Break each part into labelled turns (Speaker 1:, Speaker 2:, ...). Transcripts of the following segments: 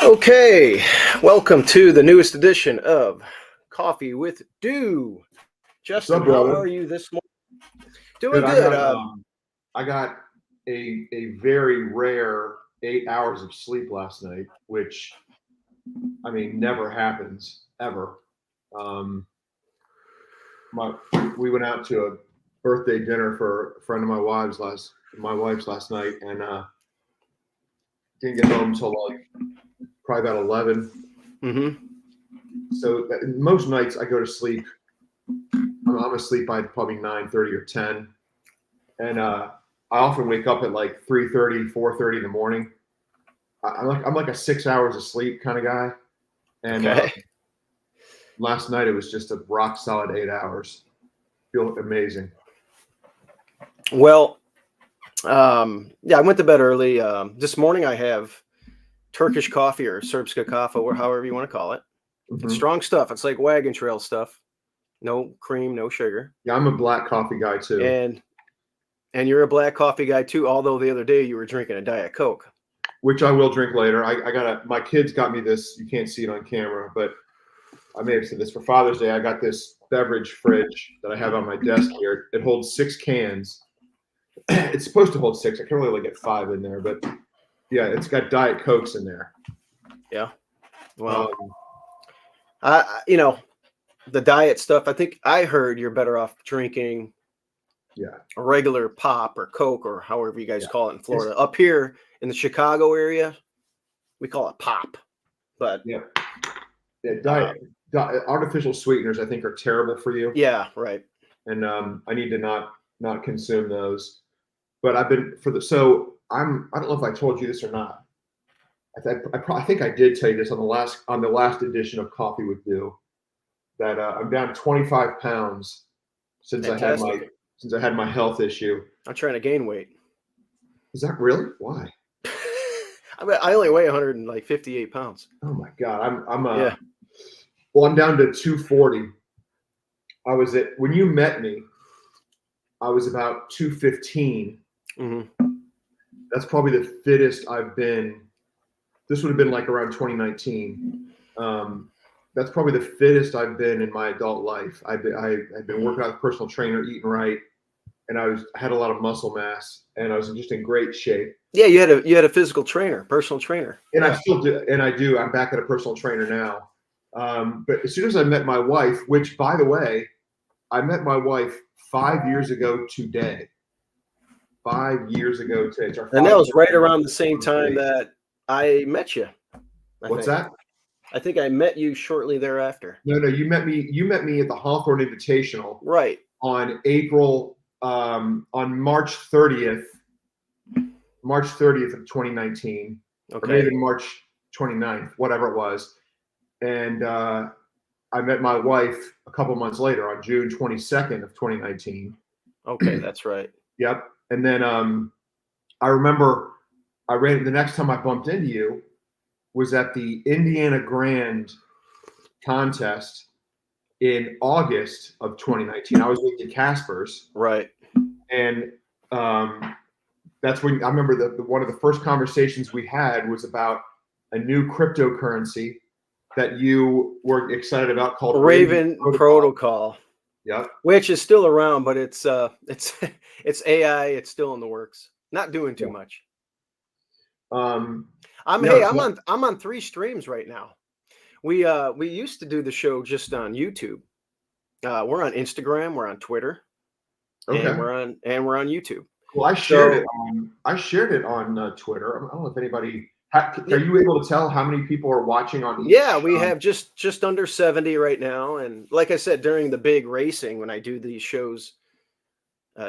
Speaker 1: Okay, welcome to the newest edition of Coffee with Dew. Justin,
Speaker 2: up,
Speaker 1: how
Speaker 2: brother?
Speaker 1: are you this morning? Doing
Speaker 2: Good.
Speaker 1: good.
Speaker 2: I got a very rare 8 hours of sleep last night, which I mean never happens ever. Um, we went out to a birthday dinner for a friend of my wife's last night, and didn't get home until like probably about 11.
Speaker 1: Mm-hmm.
Speaker 2: So most nights I go to sleep. I'm asleep by probably 9:30 or 10, and I often wake up at like 3:30, 4:30 in the morning. I'm like a 6 hours of sleep kind of guy, and
Speaker 1: Okay.
Speaker 2: last night it was just a rock solid 8 hours. Feel amazing.
Speaker 1: Well, yeah, I went to bed early. This morning I have Turkish coffee or Srpska kafa, or however you want to call it. It's
Speaker 2: Mm-hmm.
Speaker 1: strong stuff. It's like wagon trail stuff. No cream, no sugar.
Speaker 2: Yeah, I'm a black coffee guy too.
Speaker 1: And you're a black coffee guy too, although the other day you were drinking a Diet Coke.
Speaker 2: Which I will drink later. My kids got me this. You can't see it on camera, but I may have said this for Father's Day. I got this beverage fridge that I have on my desk here. It holds 6 cans. It's supposed to hold 6. I can only get 5 in there, but yeah, it's got Diet Cokes in there.
Speaker 1: Yeah. Well, the diet stuff, I think I heard you're better off drinking a regular pop or Coke or however you guys call it in Florida. Up here in the Chicago area, we call it pop. But
Speaker 2: diet artificial sweeteners I think are terrible for you.
Speaker 1: Yeah, right.
Speaker 2: And I need to not consume those. But I've been so I don't know if I told you this or not. I think I did tell you this on the last edition of Coffee with Dew, that I'm down 25 pounds since
Speaker 1: Fantastic.
Speaker 2: I had my health issue.
Speaker 1: I'm trying to gain weight.
Speaker 2: Is that really? Why?
Speaker 1: I only weigh 158 pounds.
Speaker 2: Oh my God.
Speaker 1: Yeah.
Speaker 2: Well, I'm down to 240. When you met me, I was about 215.
Speaker 1: Mm-hmm.
Speaker 2: That's probably the fittest I've been. This would have been like around 2019. That's probably the fittest I've been in my adult life. I've been working out with a personal trainer, eating right, and I had a lot of muscle mass, and I was just in great shape.
Speaker 1: Yeah, you had a physical trainer, personal trainer,
Speaker 2: and I still do, and I do. I'm back at a personal trainer now. But as soon as I met my wife, which by the way, I met my wife 5 years ago today. 5 years ago today.
Speaker 1: And that was right around the same time that I met you.
Speaker 2: What's that?
Speaker 1: I think I met you shortly thereafter.
Speaker 2: No, you met me at the Hawthorne Invitational.
Speaker 1: Right.
Speaker 2: On March 30th. March 30th of 2019. Okay. Or maybe March 29th, whatever it was. And I met my wife a couple months later on June 22nd of 2019.
Speaker 1: Okay, that's right.
Speaker 2: Yep. And then I remember the next time I bumped into you was at the Indiana Grand contest in August of 2019. I was with the Caspers.
Speaker 1: Right.
Speaker 2: And that's when I remember one of the first conversations we had was about a new cryptocurrency that you were excited about called
Speaker 1: Raven Protocol.
Speaker 2: Yeah.
Speaker 1: Which is still around, but it's AI. It's still in the works. Not doing too much. I'm on 3 streams right now. We used to do the show just on YouTube. We're on Instagram, we're on Twitter, and we're on YouTube.
Speaker 2: Well, I shared it on Twitter. I don't know if anybody. Are you able to tell how many people are watching on each?
Speaker 1: Yeah, we have just under 70 right now. And like I said, during the big racing, when I do these shows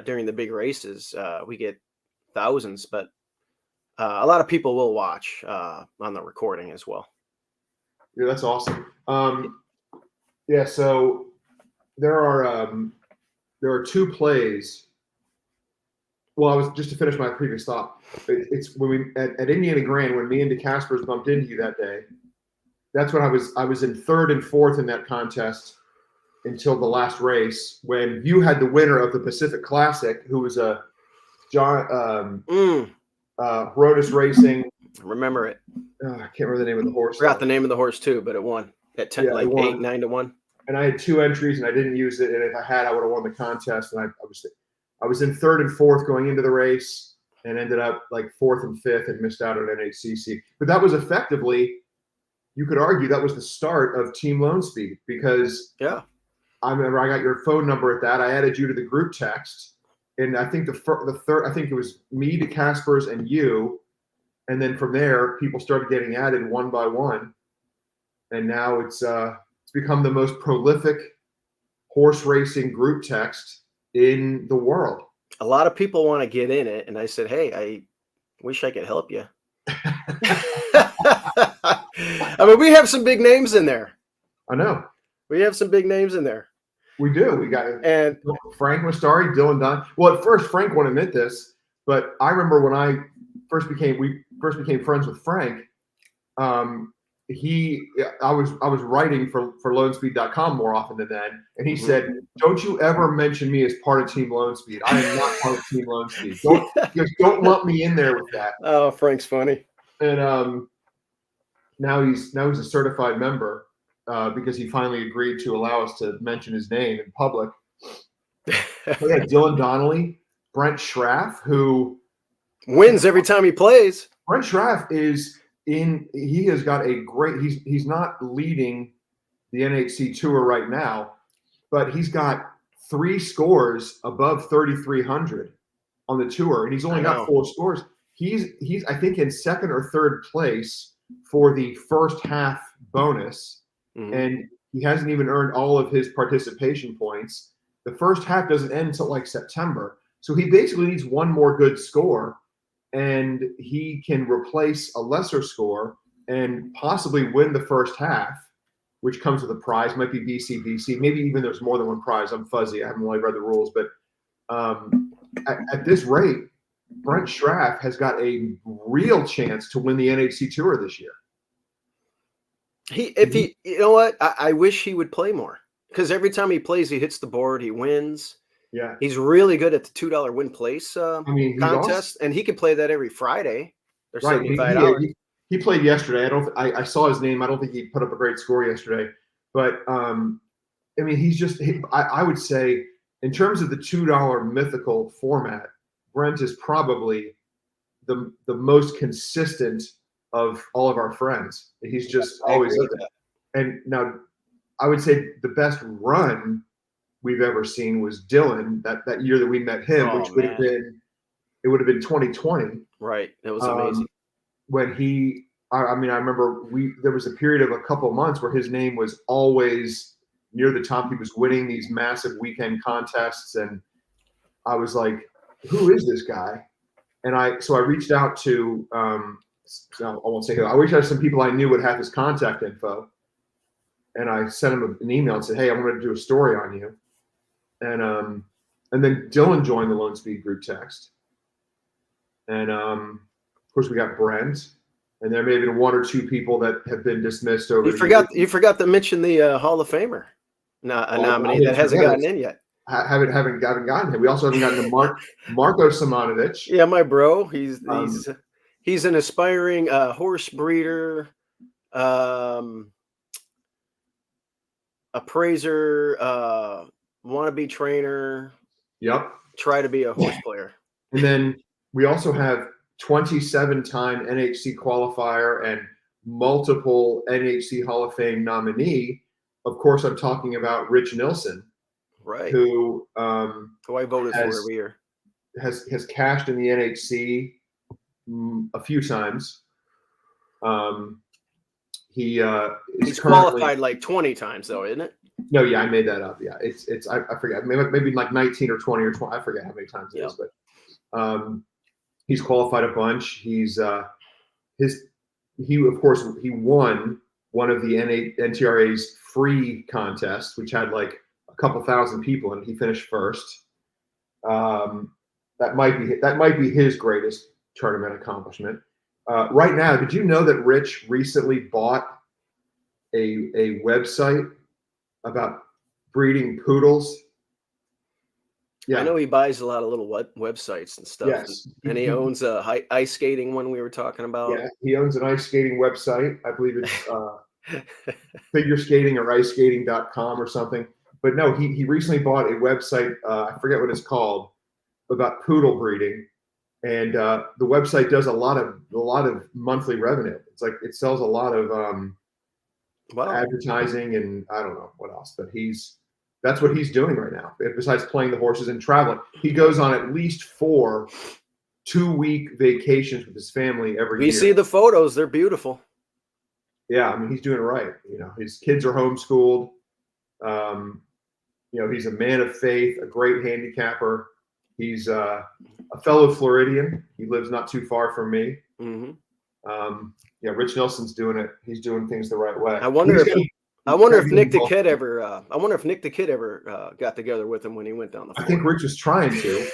Speaker 1: during the big races, we get thousands, but a lot of people will watch on the recording as well.
Speaker 2: Yeah, that's awesome. Yeah, so there are 2 plays. Well, I was just to finish my previous thought. It's when we at Indiana Grand, when me and DeCaspers bumped into you that day. That's when I was in 3rd and 4th in that contest until the last race, when you had the winner of the Pacific Classic, who was a Rotus Racing
Speaker 1: Remember it.
Speaker 2: I can't remember the name of the horse.
Speaker 1: Forgot the name of the horse too, but it won at 10, like 8-9-1.
Speaker 2: And I had 2 entries, and I didn't use it. And if I had, I would have won the contest. And I was in 3rd and 4th going into the race, and ended up like 4th and 5th, and missed out on NHCC. But that was effectively, you could argue, that was the start of Team Lone Speed, because I remember I got your phone number at that. I added you to the group text, and I think the third, I think it was me, to Caspers, and you, and then from there, people started getting added one by one, and now it's become the most prolific horse racing group text in the world.
Speaker 1: A lot of people want to get in it, and I said, hey, I wish I could help you. I mean, we have some big names in there.
Speaker 2: I know.
Speaker 1: We have some big names in there.
Speaker 2: We do. We got Frank Mastari, Dylan Don. Well, at first, Frank won't admit this, but I remember when we first became friends with Frank. I was writing for lonespeed.com more often than then, and he said, "Don't you ever mention me as part of Team Lone Speed. I am not part of Team Lone Speed. Don't lump me in there with that."
Speaker 1: Oh, Frank's funny.
Speaker 2: And now he's a certified member because he finally agreed to allow us to mention his name in public. Yeah, Dylan Donnelly, Brent Schraff, who
Speaker 1: wins every time he plays.
Speaker 2: Brent Schraff he has got a great, he's not leading the NHC Tour right now, but he's got 3 scores above 3,300 on the tour, and he's only got 4 scores. He's I think in 2nd or 3rd place for the first half bonus, and he hasn't even earned all of his participation points. The first half doesn't end until like September, so he basically needs one more good score, and he can replace a lesser score and possibly win the first half, which comes with a prize. Might be BC, maybe even there's more than one prize. I'm fuzzy. I haven't really read the rules, but at this rate, Brent Schraff has got a real chance to win the NHC Tour this year.
Speaker 1: You know what? I wish he would play more, because every time he plays, he hits the board, he wins.
Speaker 2: Yeah,
Speaker 1: he's really good at the $2 win place contest, and he can play that every Friday. They're $75.
Speaker 2: He played yesterday. I saw his name. I don't think he put up a great score yesterday, but I mean, he's just. I would say, in terms of the $2 mythical format, Brent is probably the most consistent of all of our friends. He's just always there. And now, I would say the best run we've ever seen was Dylan that year that we met him, which would have been 2020.
Speaker 1: Right. It was amazing.
Speaker 2: When I remember there was a period of a couple of months where his name was always near the top. He was winning these massive weekend contests, and I was like, who is this guy? And so I reached out to I won't say who. I reached out to some people I knew would have his contact info, and I sent him an email and said, "Hey, I'm going to do a story on you." And then Dylan joined the Lone Speed group text, and of course we got Brent, and there may have been 1 or 2 people that have been dismissed over.
Speaker 1: You forgot to mention the Hall of Famer, nominee that hasn't gotten in yet.
Speaker 2: Haven't gotten him. We also haven't gotten to Marko Simonovic.
Speaker 1: Yeah, my bro. He's an aspiring horse breeder, appraiser, wannabe trainer.
Speaker 2: Yep.
Speaker 1: Try to be a horse player.
Speaker 2: And then we also have 27-time NHC qualifier and multiple NHC Hall of Fame nominee. Of course, I'm talking about Rich Nilsson.
Speaker 1: Right.
Speaker 2: Who
Speaker 1: I voted for every year.
Speaker 2: Has cashed in the NHC a few times. He's
Speaker 1: qualified like 20 times though, isn't it?
Speaker 2: No, yeah, I made that up. Yeah, it's I forget, maybe like 19 or 20 or 20. I forget how many times it is, but he's qualified a bunch. He won one of the NTRA's free contests, which had like a couple thousand people, and he finished first. That might be his greatest tournament accomplishment. Right now, did you know that Rich recently bought a website about breeding poodles?
Speaker 1: I know he buys a lot of little websites and stuff.
Speaker 2: Yes.
Speaker 1: And he owns a ice skating one we were talking about.
Speaker 2: Yeah, he owns an ice skating website. I believe it's figure skating or iceskating.com or something. But no, he recently bought a website. I forget what it's called, about poodle breeding. And the website does a lot of monthly revenue. It's like it sells a lot of advertising and I don't know what else, but that's what he's doing right now. Besides playing the horses and traveling, he goes on at least 4 2-week vacations with his family every year.
Speaker 1: We see the photos; they're beautiful.
Speaker 2: Yeah, I mean he's doing it right. You know, his kids are homeschooled. You know, he's a man of faith, a great handicapper. He's a fellow Floridian. He lives not too far from me.
Speaker 1: Mm-hmm.
Speaker 2: Yeah, Rich Nelson's doing it. He's doing things the right way.
Speaker 1: I wonder if Nick the Kid ever. I wonder if Nick the Kid ever got together with him when he went down the floor.
Speaker 2: I think Rich was trying to.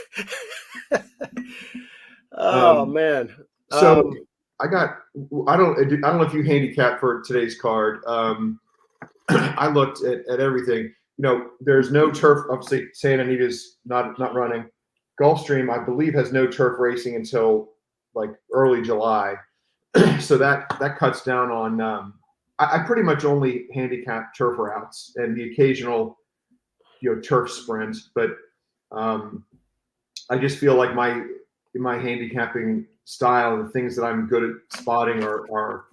Speaker 1: Oh man.
Speaker 2: So I don't know if you handicapped for today's card. I looked at everything. You know, there's no turf. Obviously, Santa Anita's not running. Gulfstream, I believe, has no turf racing until like early July. So that cuts down on. I pretty much only handicap turf routes and the occasional, turf sprint. But I just feel like my handicapping style, the things that I'm good at spotting are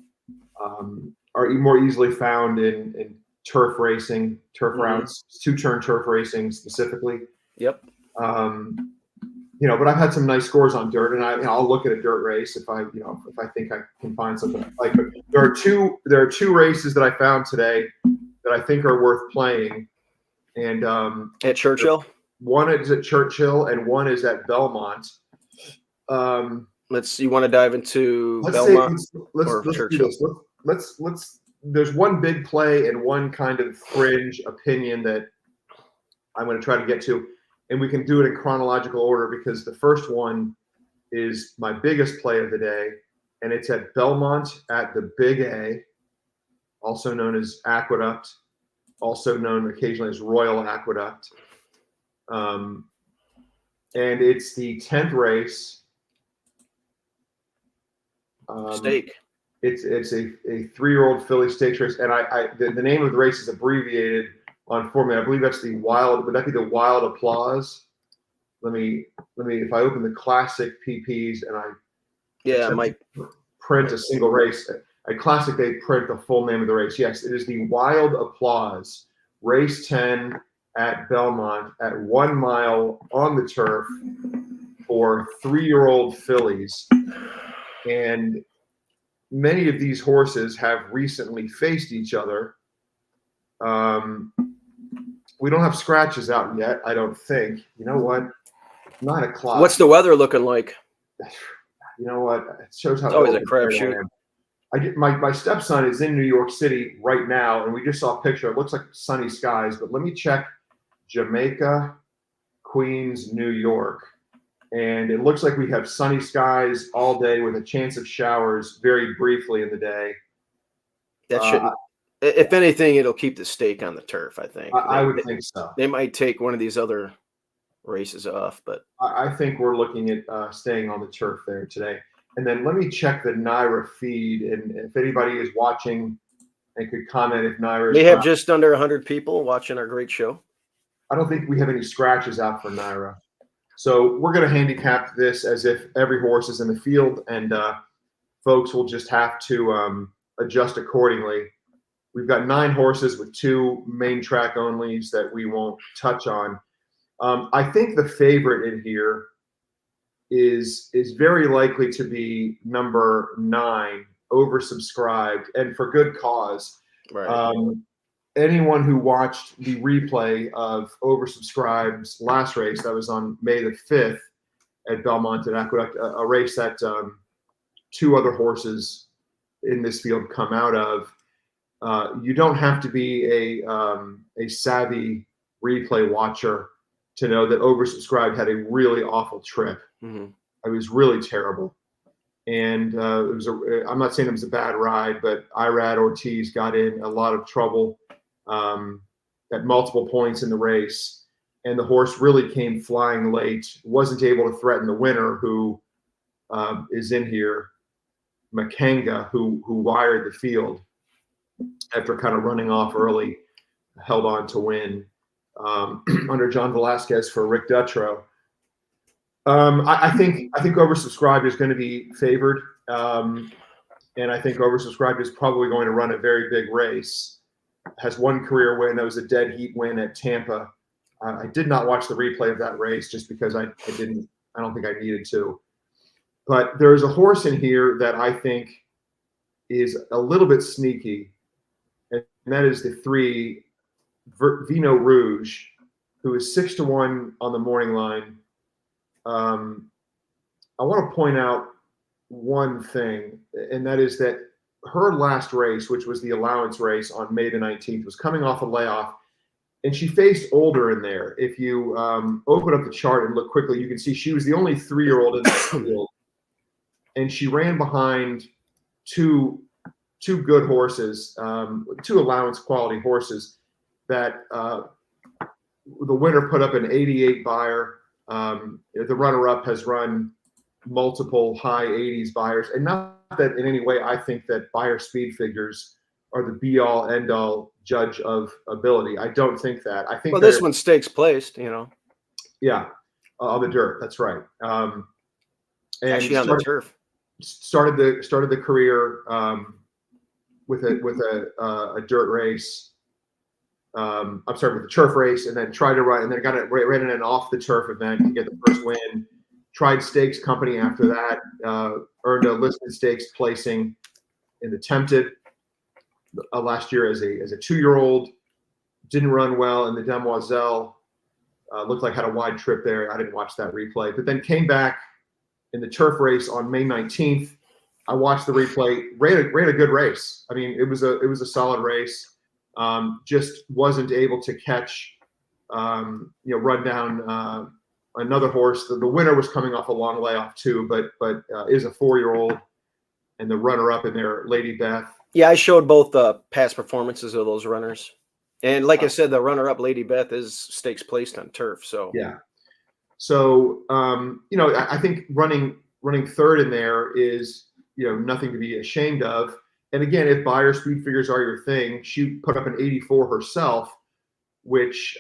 Speaker 2: more easily found in turf racing, turf routes, 2-turn turf racing specifically.
Speaker 1: Yep.
Speaker 2: But I've had some nice scores on dirt, and I'll look at a dirt race if I think I can find something I like. But there are two races that I found today that I think are worth playing, and
Speaker 1: at Churchill.
Speaker 2: One is at Churchill, and one is at Belmont.
Speaker 1: You want to dive into Belmont or Churchill?
Speaker 2: Let's. There's one big play and one kind of fringe opinion that I'm going to try to get to. And we can do it in chronological order because the first one is my biggest play of the day, and it's at Belmont at the Big A, also known as Aqueduct, also known occasionally as Royal Aqueduct. And it's the 10th race.
Speaker 1: Stake.
Speaker 2: It's a 3-year-old filly stakes race, and the name of the race is abbreviated on format. I believe that's the Wild. Would that be the Wild Applause? Let me. If I open the classic PPs and I
Speaker 1: might
Speaker 2: print a single race. At Classic, they print the full name of the race. Yes, it is the Wild Applause, race 10 at Belmont at 1 mile on the turf for 3-year-old fillies, and many of these horses have recently faced each other. We don't have scratches out yet, I don't think. You know what? 9 o'clock.
Speaker 1: What's the weather looking like?
Speaker 2: You know what? It shows how
Speaker 1: it's always a crapshoot.
Speaker 2: My stepson is in New York City right now, and we just saw a picture. It looks like sunny skies, but let me check Jamaica, Queens, New York. And it looks like we have sunny skies all day with a chance of showers very briefly in the day.
Speaker 1: That shouldn't. If anything, it'll keep the stake on the turf, I think.
Speaker 2: I would think so.
Speaker 1: They might take one of these other races off, but
Speaker 2: I think we're looking at staying on the turf there today. And then let me check the NYRA feed, and if anybody is watching and could comment if NYRA.
Speaker 1: We have just under 100 people watching our great show.
Speaker 2: I don't think we have any scratches out for NYRA. So we're going to handicap this as if every horse is in the field, and folks will just have to adjust accordingly. We've got 9 horses with 2 main track onlys that we won't touch on. I think the favorite in here is very likely to be number 9, oversubscribed, and for good cause.
Speaker 1: Right.
Speaker 2: Anyone who watched the replay of oversubscribed's last race that was on May the 5th at Belmont and Aqueduct, a race that 2 other horses in this field come out of. You don't have to be a savvy replay watcher to know that oversubscribed had a really awful trip.
Speaker 1: Mm-hmm.
Speaker 2: It was really terrible. And I'm not saying it was a bad ride, but Irad Ortiz got in a lot of trouble at multiple points in the race. and the horse really came flying late, wasn't able to threaten the winner, who is in here, Makanga, who wired the field after kind of running off early, held on to win under John Velasquez for Rick Dutrow. I think Oversubscribed is going to be favored, and I think Oversubscribed is probably going to run a very big race. Has one career win. That was a dead heat win at Tampa. I did not watch the replay of that race just because I don't think I needed to. But there's a horse in here that I think is a little bit sneaky, and that is the 3 Vino Rouge, who is 6-1 on the morning line. I want to point out one thing, and that is that her last race, which was the allowance race on May the 19th, was coming off a layoff, and she faced older in there. If you open up the chart and look quickly, you can see she was the only 3-year-old in the field, and she ran behind two good horses, 2 allowance quality horses that the winner put up an 88 Beyer. The runner-up has run multiple high 80s Beyers, and not that in any way I think that Beyer speed figures are the be-all, end-all judge of ability. I don't think that. I think
Speaker 1: this one stakes placed,
Speaker 2: Yeah, on the dirt. That's right. And
Speaker 1: actually on the turf.
Speaker 2: Started the career with a dirt race. I'm sorry, with the turf race, and then tried to run, and then ran in an off the turf event to get the first win. Tried Stakes Company after that, earned a listed stakes placing in the Tempted last year as a 2-year-old. Didn't run well in the Demoiselle. Looked like had a wide trip there. I didn't watch that replay, but then came back in the turf race on May 19th. I watched the replay. Ran a good race. I mean, it was a solid race. Just wasn't able to catch, run down another horse. The winner was coming off a long layoff too, but is a 4-year-old, and the runner-up in there, Lady Beth.
Speaker 1: Yeah, I showed both the past performances of those runners, and like I said, the runner-up, Lady Beth, is stakes placed on turf. So
Speaker 2: yeah, so I think running third in there is nothing to be ashamed of. And again, if Beyer speed figures are your thing, she put up an 84 herself, which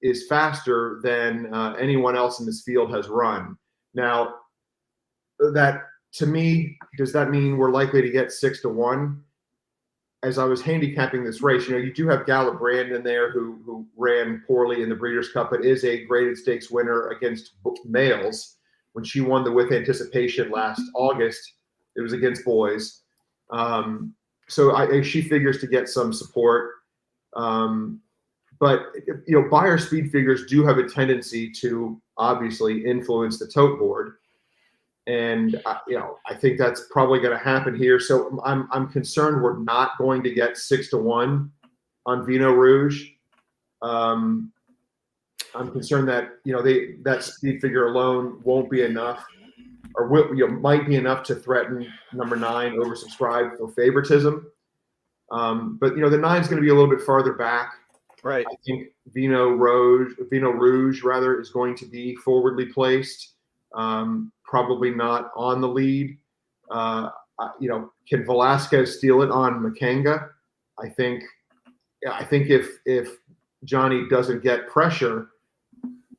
Speaker 2: is faster than anyone else in this field has run. Now, that to me, does that mean we're likely to get 6-1? As I was handicapping this race, you do have Gallup Brand in there who ran poorly in the Breeders' Cup, but is a graded stakes winner against males. When she won the With Anticipation last August, it was against boys. So she figures to get some support. But Beyer speed figures do have a tendency to obviously influence the tote board, and I think that's probably going to happen here. So I'm concerned we're not going to get 6-1 on Vino Rouge. I'm concerned that that speed figure alone won't be enough, or might be enough to threaten number 9 Oversubscribed for favoritism. But the 9's going to be a little bit farther back.
Speaker 1: Right.
Speaker 2: I think Vino Rouge is going to be forwardly placed. Probably not on the lead. Can Velasquez steal it on Makanga? I think if Johnny doesn't get pressure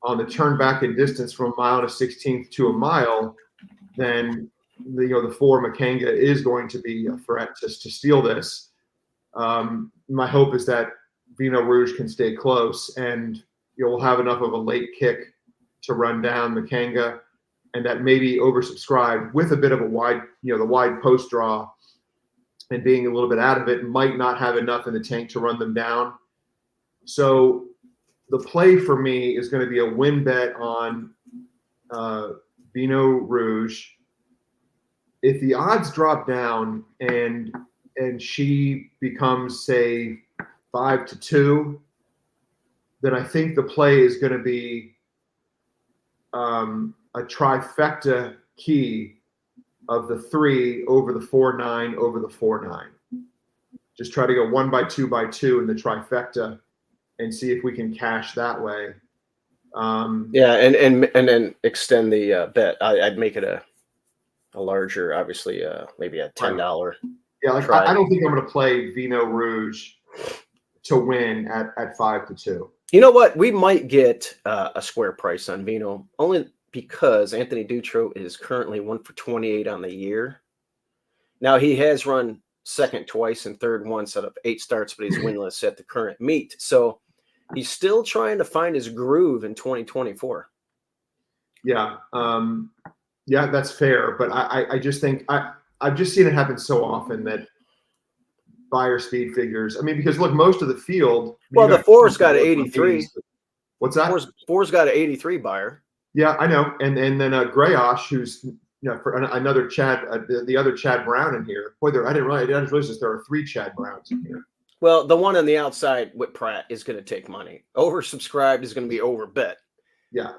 Speaker 2: on the turn back in distance from a mile and a 16th to a mile, then the 4 Makanga is going to be a threat to steal this. My hope is that Vino Rouge can stay close, and you'll have enough of a late kick to run down Makanga, and that maybe Oversubscribed with a bit of a wide, the wide post draw and being a little bit out of it might not have enough in the tank to run them down. So the play for me is going to be a win bet on Vino Rouge. If the odds drop down and she becomes, say, 5-2, then I think the play is going to be a trifecta key of the 3 over the 4-9 over the 4-9. Just try to go 1 by 2 by 2 in the trifecta and see if we can cash that way.
Speaker 1: Yeah, and then extend the bet. I'd make it a larger, obviously, maybe a $10.
Speaker 2: Yeah, like I don't think I'm going to play Vino Rouge to win at 5-2.
Speaker 1: You know what? We might get a square price on Vino only because Anthony Dutrow is currently 1 for 28 on the year. Now he has run second twice and third once out of 8 starts, but he's winless at the current meet. So he's still trying to find his groove in 2024.
Speaker 2: Yeah, yeah, that's fair. But I just think I've just seen it happen so often that Beyer speed figures. I mean, because look, most of the field.
Speaker 1: Well, the four's got an 83.
Speaker 2: What's that?
Speaker 1: Four's got an 83 Beyer.
Speaker 2: Yeah, I know. And then Grayosh, who's for another Chad, the other Chad Brown in here. Boy, I didn't realize there are 3 Chad Browns in here.
Speaker 1: Well, the one on the outside with Pratt is going to take money. Oversubscribed is going to be overbet.
Speaker 2: Yeah,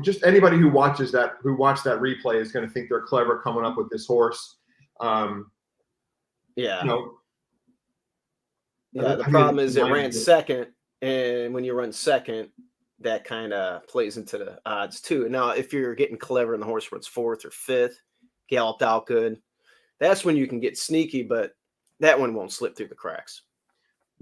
Speaker 2: just anybody who watched that replay is going to think they're clever coming up with this horse.
Speaker 1: Yeah. The problem is it ran second, and when you run second, that kind of plays into the odds too. Now, if you're getting clever and the horse runs 4th or 5th, galloped out good, that's when you can get sneaky, but that one won't slip through the cracks.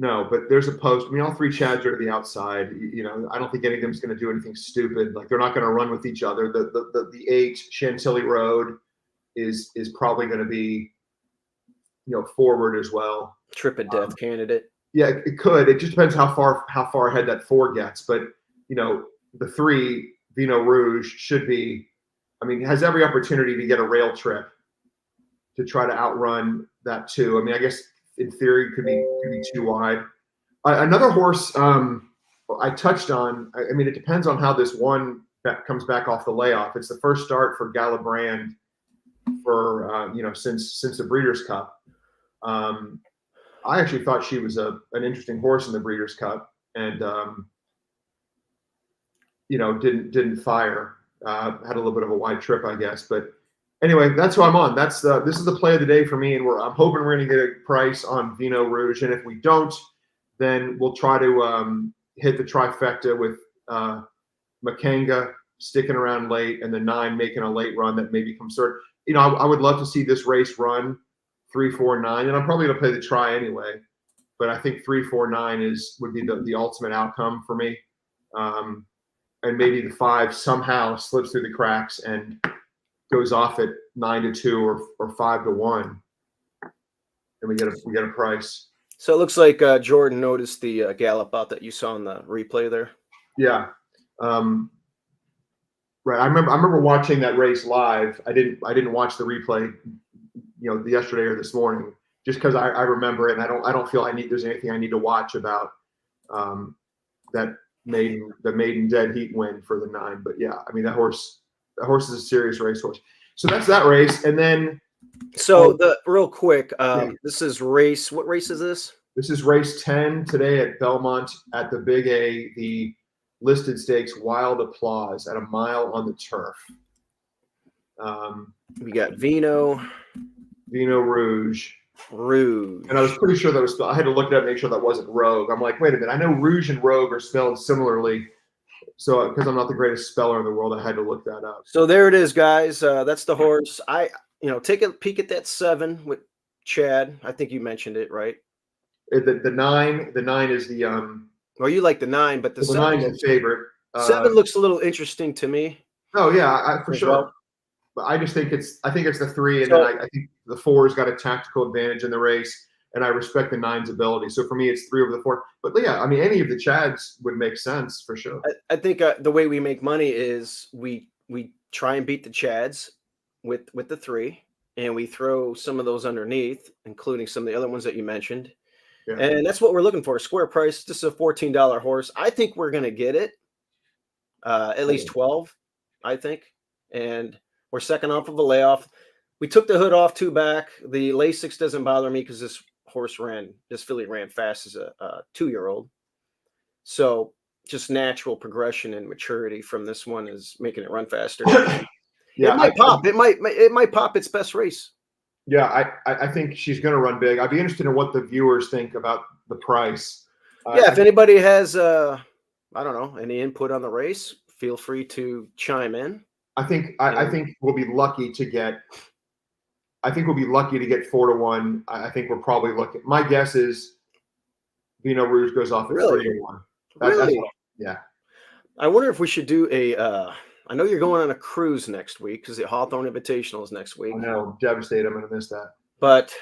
Speaker 2: No, but there's a post. I mean, all 3 Chads are to the outside. I don't think any of them is going to do anything stupid. Like they're not going to run with each other. The 8 Chantilly Road is probably going to be, forward as well.
Speaker 1: Trip of death candidate.
Speaker 2: Yeah, it could. It just depends how far ahead that 4 gets. But the 3 Vino Rouge should be. I mean, has every opportunity to get a rail trip to try to outrun that 2. I mean, I guess. In theory, could be too wide. Another horse I touched on. I mean, it depends on how this one comes back off the layoff. It's the first start for Galibrand for since the Breeders' Cup. I actually thought she was an interesting horse in the Breeders' Cup, and didn't fire. Had a little bit of a wide trip, I guess, but. Anyway, that's who I'm on. This is the play of the day for me, and I'm hoping we're going to get a price on Vino Rouge. And if we don't, then we'll try to hit the trifecta with Makanga sticking around late, and the 9 making a late run that maybe comes third. I would love to see this race run 3-4-9, and I'm probably going to play the try anyway. But I think 3-4-9 would be the ultimate outcome for me, and maybe the 5 somehow slips through the cracks and goes off at 9-2 or 5-1, and we get a price.
Speaker 1: So it looks like Jordan noticed the gallop out that you saw in the replay there.
Speaker 2: Yeah, right. I remember watching that race live. I didn't watch the replay, yesterday or this morning, just because I remember it, and I don't feel there's anything I need to watch about that maiden dead heat win for the 9. But yeah, I mean that horse is a serious racehorse. So that's that race. And then
Speaker 1: real quick, this is race. What race is this?
Speaker 2: This is race 10 today at Belmont at the Big A, the listed stakes Wild Applause at a mile on the turf.
Speaker 1: We got Vino
Speaker 2: Rouge. And I was pretty sure I had to look it up, make sure that wasn't Rogue. I'm like, wait a minute. I know Rouge and Rogue are spelled similarly. So, because I'm not the greatest speller in the world, I had to look that up.
Speaker 1: So there it is, guys. That's the horse. Take a peek at that 7 with Chad. I think you mentioned it, right?
Speaker 2: The 9 is the
Speaker 1: Well, you like the 9, but the
Speaker 2: 9 is favorite.
Speaker 1: 7 looks a little interesting to me.
Speaker 2: Oh yeah, for sure. Well. But I just think it's the 3, and then I think the 4's got a tactical advantage in the race. And I respect the 9's ability. So for me, it's 3 over the 4. But yeah, I mean, any of the Chads would make sense for sure.
Speaker 1: I think the way we make money is we try and beat the Chads with the 3, and we throw some of those underneath, including some of the other ones that you mentioned. Yeah. And that's what we're looking for. Square price. This is a $14 horse. I think we're going to get it. At least 12, I think. And we're second off of a layoff. We took the hood off 2 back. The Lasix doesn't bother me because this filly ran fast as a 2-year-old. So just natural progression and maturity from this one is making it run faster. Yeah, it might pop. It might pop its best race.
Speaker 2: Yeah, I think she's going to run big. I'd be interested in what the viewers think about the price.
Speaker 1: If anybody has I don't know, any input on the race, feel free to chime in.
Speaker 2: I think we'll be lucky to get. I think we'll be lucky to get 4-1. I think we're probably looking. My guess is Vino Rouge goes off at 3-1.
Speaker 1: Really?
Speaker 2: Yeah.
Speaker 1: I wonder if we should do a. I know you're going on a cruise next week because the Hawthorne Invitational is next week.
Speaker 2: I know, devastated. I'm going to miss that.
Speaker 1: But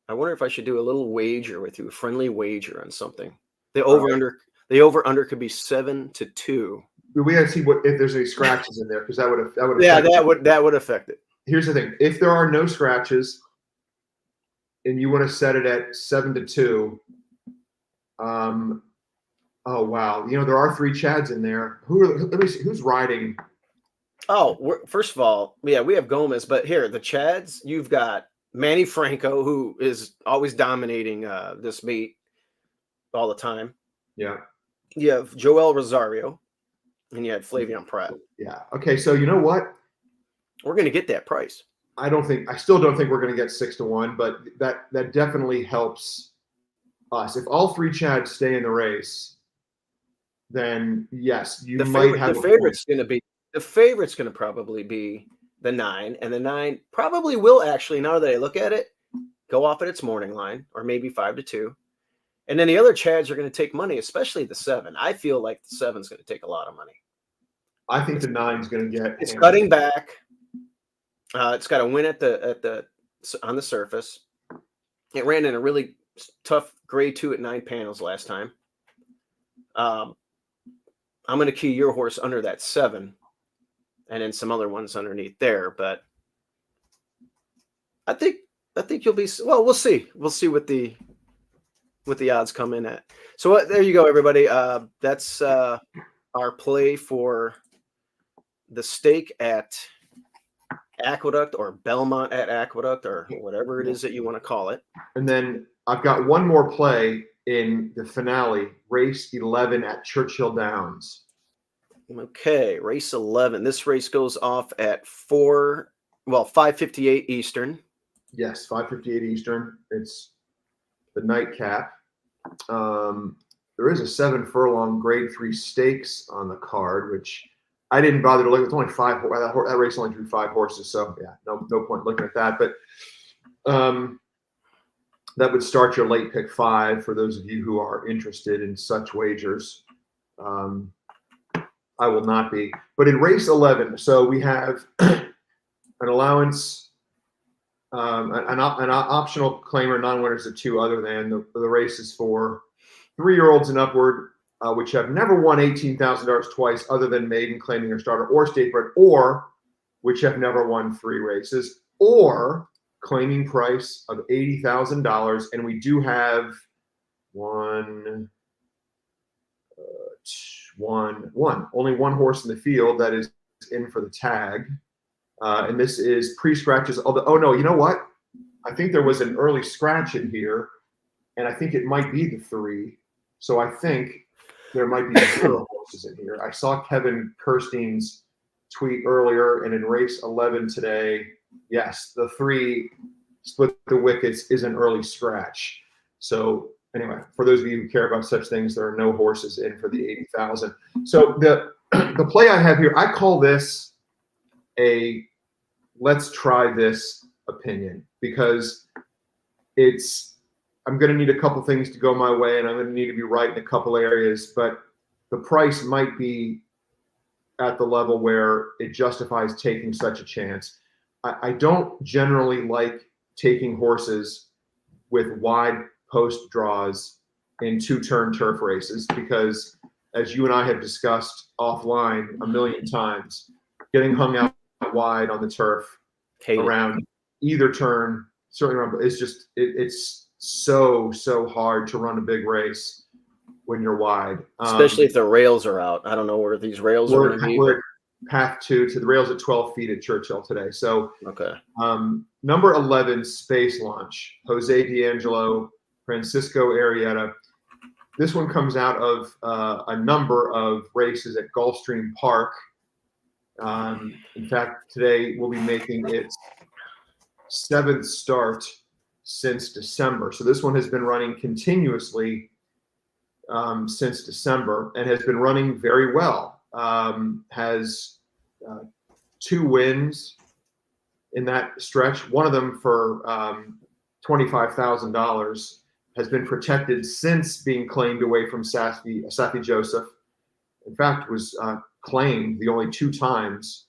Speaker 1: I wonder if I should do a little wager with you, a friendly wager on something. The over/under could be 7-2.
Speaker 2: We got to see if there's any scratches in there because that would
Speaker 1: that would affect it.
Speaker 2: Here's the thing: if there are no scratches, and you want to set it at 7-2, oh wow, there are 3 Chads in there. Let me see who's riding.
Speaker 1: Oh, first of all, we have Gomez, but here the Chads, you've got Manny Franco, who is always dominating this meet all the time.
Speaker 2: Yeah.
Speaker 1: You have Joel Rosario, and you had Flavian Pratt.
Speaker 2: Yeah. Okay. So you know what?
Speaker 1: We're going to get that price.
Speaker 2: I still don't think we're going to get 6-1, but that definitely helps us. If all 3 Chads stay in the race, then yes, you might have
Speaker 1: the favorite's going to probably be the 9, and the 9 probably will actually, now that I look at it, go off at its morning line, or maybe 5-2. And then the other Chads are going to take money, especially the 7. I feel like the 7's going to take a lot of money.
Speaker 2: I think the 9's going to get.
Speaker 1: It's cutting back. It's got a win on the surface. It ran in a really tough grade 2 at 9 panels last time. I'm going to key your horse under that 7, and then some other ones underneath there. But I think you'll be well. We'll see. We'll see what the odds come in at. So there you go, everybody. That's our play for the stake at Aqueduct, or Belmont at Aqueduct, or whatever it is that you want to call it.
Speaker 2: And then I've got one more play in the finale, race 11 at Churchill Downs.
Speaker 1: Okay, race 11. This race goes off at 5:58 Eastern.
Speaker 2: Yes, 5:58 Eastern. It's the nightcap. There is a 7 furlong grade 3 stakes on the card, which I didn't bother to look. It's only 5. That race only drew 5 horses, so yeah, no point looking at that. But that would start your late pick 5 for those of you who are interested in such wagers. I will not be. But in race 11, so we have an allowance, an optional claimer, non-winners of 2 other than. The race is for 3-year-olds and upward, which have never won $18,000 twice other than maiden, claiming, or starter, or state bred, or which have never won 3 races, or claiming price of $80,000. And we do have only one horse in the field that is in for the tag. And this is pre-scratches. Oh no, you know what? I think there was an early scratch in here, and I think it might be the 3. So I think there might be 0 horses in here. I saw Kevin Kirstein's tweet earlier, and in race 11 today, yes, the 3 split the wickets is an early scratch. So anyway, for those of you who care about such things, there are no horses in for the 80,000. So the play I have here, I call this a let's try this opinion, because I'm going to need a couple things to go my way, and I'm going to need to be right in a couple areas, but the price might be at the level where it justifies taking such a chance. I don't generally like taking horses with wide post draws in 2-turn turf races, because as you and I have discussed offline a million times, getting hung out wide on the turf around either turn, certainly around, it's just it's so hard to run a big race when you're wide,
Speaker 1: especially if the rails are out. I don't know where these rails are going to be.
Speaker 2: We're at path 2 to the rails at 12 feet at Churchill today. So
Speaker 1: okay,
Speaker 2: number 11, Space Launch, Jose D'Angelo, Francisco Arrieta. This one comes out of a number of races at Gulfstream Park. In fact, today we'll be making its 7th start since December. So this one has been running continuously since December and has been running very well. Has 2 wins in that stretch. One of them for $25,000 has been protected since being claimed away from Safi Joseph. In fact, was claimed the only 2 times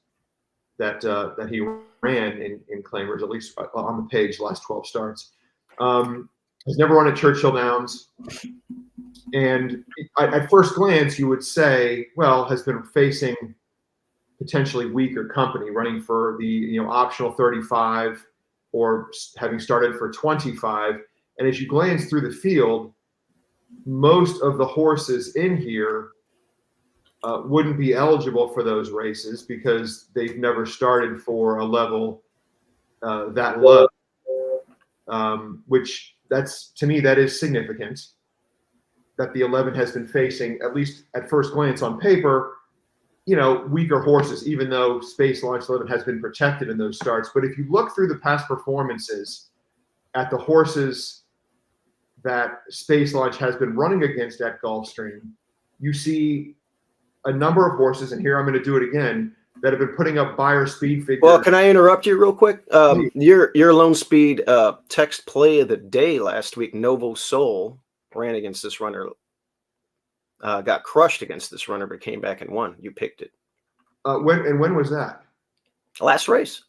Speaker 2: that he ran in claimers, at least on the page, the last 12 starts. Has never run at Churchill Downs. And at first glance, you would say, well, has been facing potentially weaker company, running for the optional 35 or having started for 25. And as you glance through the field, most of the horses in here wouldn't be eligible for those races because they've never started for a level that low, which to me, that is significant that the 11 has been facing, at least at first glance on paper, weaker horses, even though Space Launch 11 has been protected in those starts. But if you look through the past performances at the horses that Space Launch has been running against at Gulfstream, you see a number of horses, and here I'm going to do it again, that have been putting up Beyer speed figures.
Speaker 1: Well, can I interrupt you real quick? Your Lone Speed text play of the day last week, Novo Soul, ran against this runner, got crushed against this runner, but came back and won. You picked it.
Speaker 2: When was that?
Speaker 1: Last race.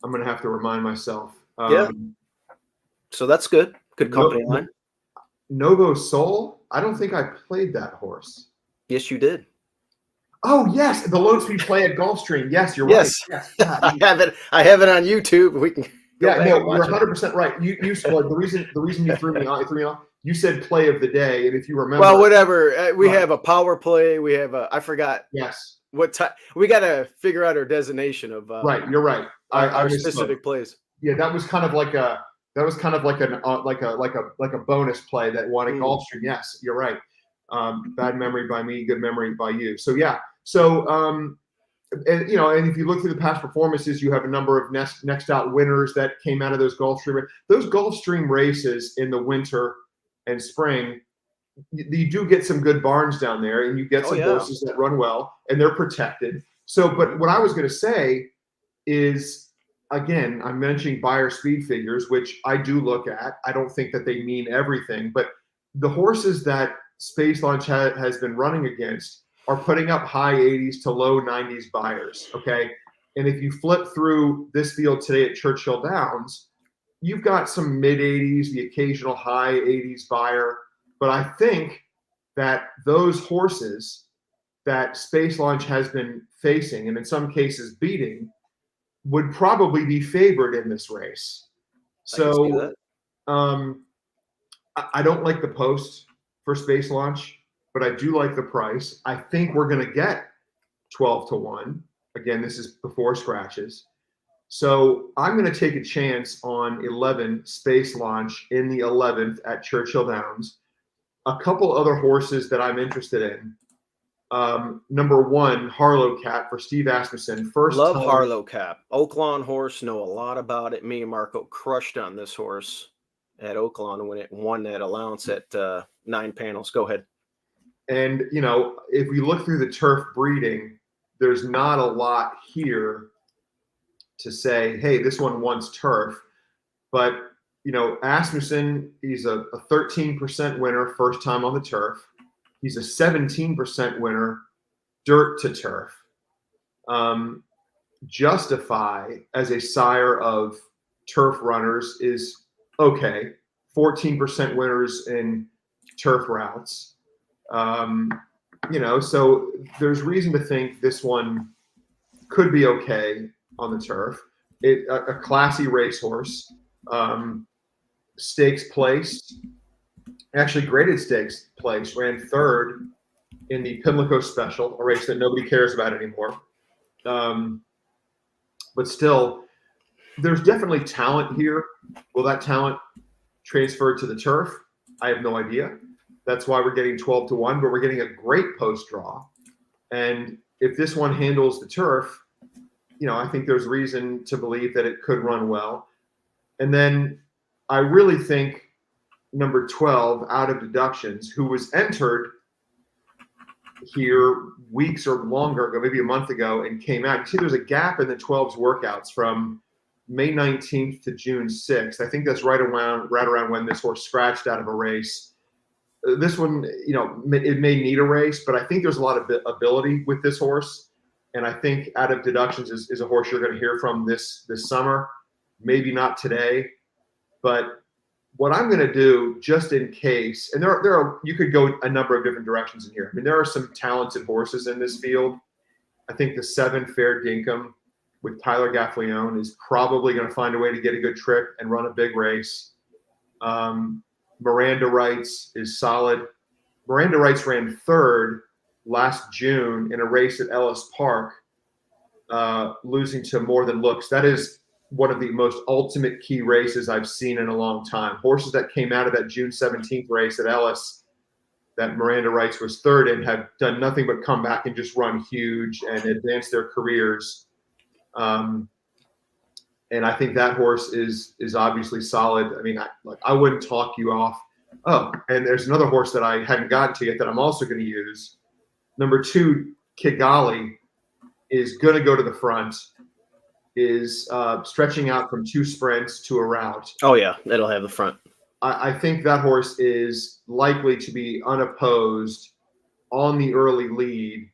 Speaker 2: I'm going to have to remind myself.
Speaker 1: Yeah. So that's good. Good company line.
Speaker 2: Novo Soul? I don't think I played that horse.
Speaker 1: Yes, you did.
Speaker 2: Oh, yes. The Lone Speed play at Gulfstream. Yes, you're
Speaker 1: right. Yes. I have it on YouTube. We can.
Speaker 2: Yeah, no, you're 100% right. You the reason you threw me off. You said play of the day, and if you remember,
Speaker 1: well, whatever. We have a power play. We have I forgot.
Speaker 2: Yes.
Speaker 1: What time? We got to figure out our designation of.
Speaker 2: Right, you're right.
Speaker 1: Our specific plays.
Speaker 2: Yeah, that was kind of like a bonus play that won at Gulfstream. Yes, you're right. Bad memory by me, good memory by you. So yeah. So and if you look through the past performances, you have a number of next out winners that came out of those Gulfstream races in the winter and spring. You do get some good barns down there, and you get some horses that run well, and they're protected. So, but what I was going to say is, again, I'm mentioning Beyer speed figures, which I do look at. I don't think that they mean everything, but the horses that Space Launch has been running against are putting up high 80s to low 90s Beyers, okay? And if you flip through this field today at Churchill Downs, you've got some mid 80s, the occasional high 80s Beyer. But I think that those horses that Space Launch has been facing, and in some cases beating, would probably be favored in this race. So I don't like the post for Space Launch, but I do like the price. I think we're going to get 12-1. Again, this is before scratches. So I'm going to take a chance on 11 Space Launch in the 11th at Churchill Downs. A couple other horses that I'm interested in. Number 1, Harlow Cap for Steve Asmussen.
Speaker 1: Love Harlow Cap. Oaklawn horse, know a lot about it. Me and Marco crushed on this horse at Oaklawn when it won that allowance at 9 panels. Go ahead.
Speaker 2: And, if we look through the turf breeding, there's not a lot here to say, hey, this one wants turf. But, Asmussen, he's a 13% winner first time on the turf. He's a 17% winner dirt to turf. Justify as a sire of turf runners is okay. 14% winners in turf routes. So there's reason to think this one could be okay on the turf. A classy racehorse, stakes place, actually graded stakes place, ran 3rd in the Pimlico Special, a race that nobody cares about anymore. But still, there's definitely talent here. Will that talent transfer to the turf? I have no idea. That's why we're getting 12-1, but we're getting a great post draw. And if this one handles the turf, I think there's reason to believe that it could run well. And then I really think, number 12, Out of Deductions, who was entered here weeks or longer ago, maybe a month ago, and came out. You see there's a gap in the 12's workouts from May 19th to June 6th. I think that's right around when this horse scratched out of a race. This one, you know, it may need a race, but I think there's a lot of ability with this horse. And I think Out of Deductions is a horse you're going to hear from this summer. Maybe not today, but what I'm going to do, just in case, and there are, you could go a number of different directions in here. I mean, there are some talented horses in this field. I think the 7 Fair Dinkum with Tyler Gaffalione is probably going to find a way to get a good trip and run a big race. Miranda Rights is solid. Miranda Rights ran 3rd last June in a race at Ellis Park, losing to More Than Looks. That is one of the most ultimate key races I've seen in a long time. Horses that came out of that June 17th race at Ellis that Miranda Rights was 3rd in have done nothing but come back and just run huge and advance their careers. And I think that horse is obviously solid. I mean, I wouldn't talk you off. Oh, and there's another horse that I hadn't gotten to yet that I'm also going to use. Number 2, Kigali, is going to go to the front, is stretching out from 2 sprints to a route.
Speaker 1: Oh, yeah, that'll have the front.
Speaker 2: I think that horse is likely to be unopposed on the early lead.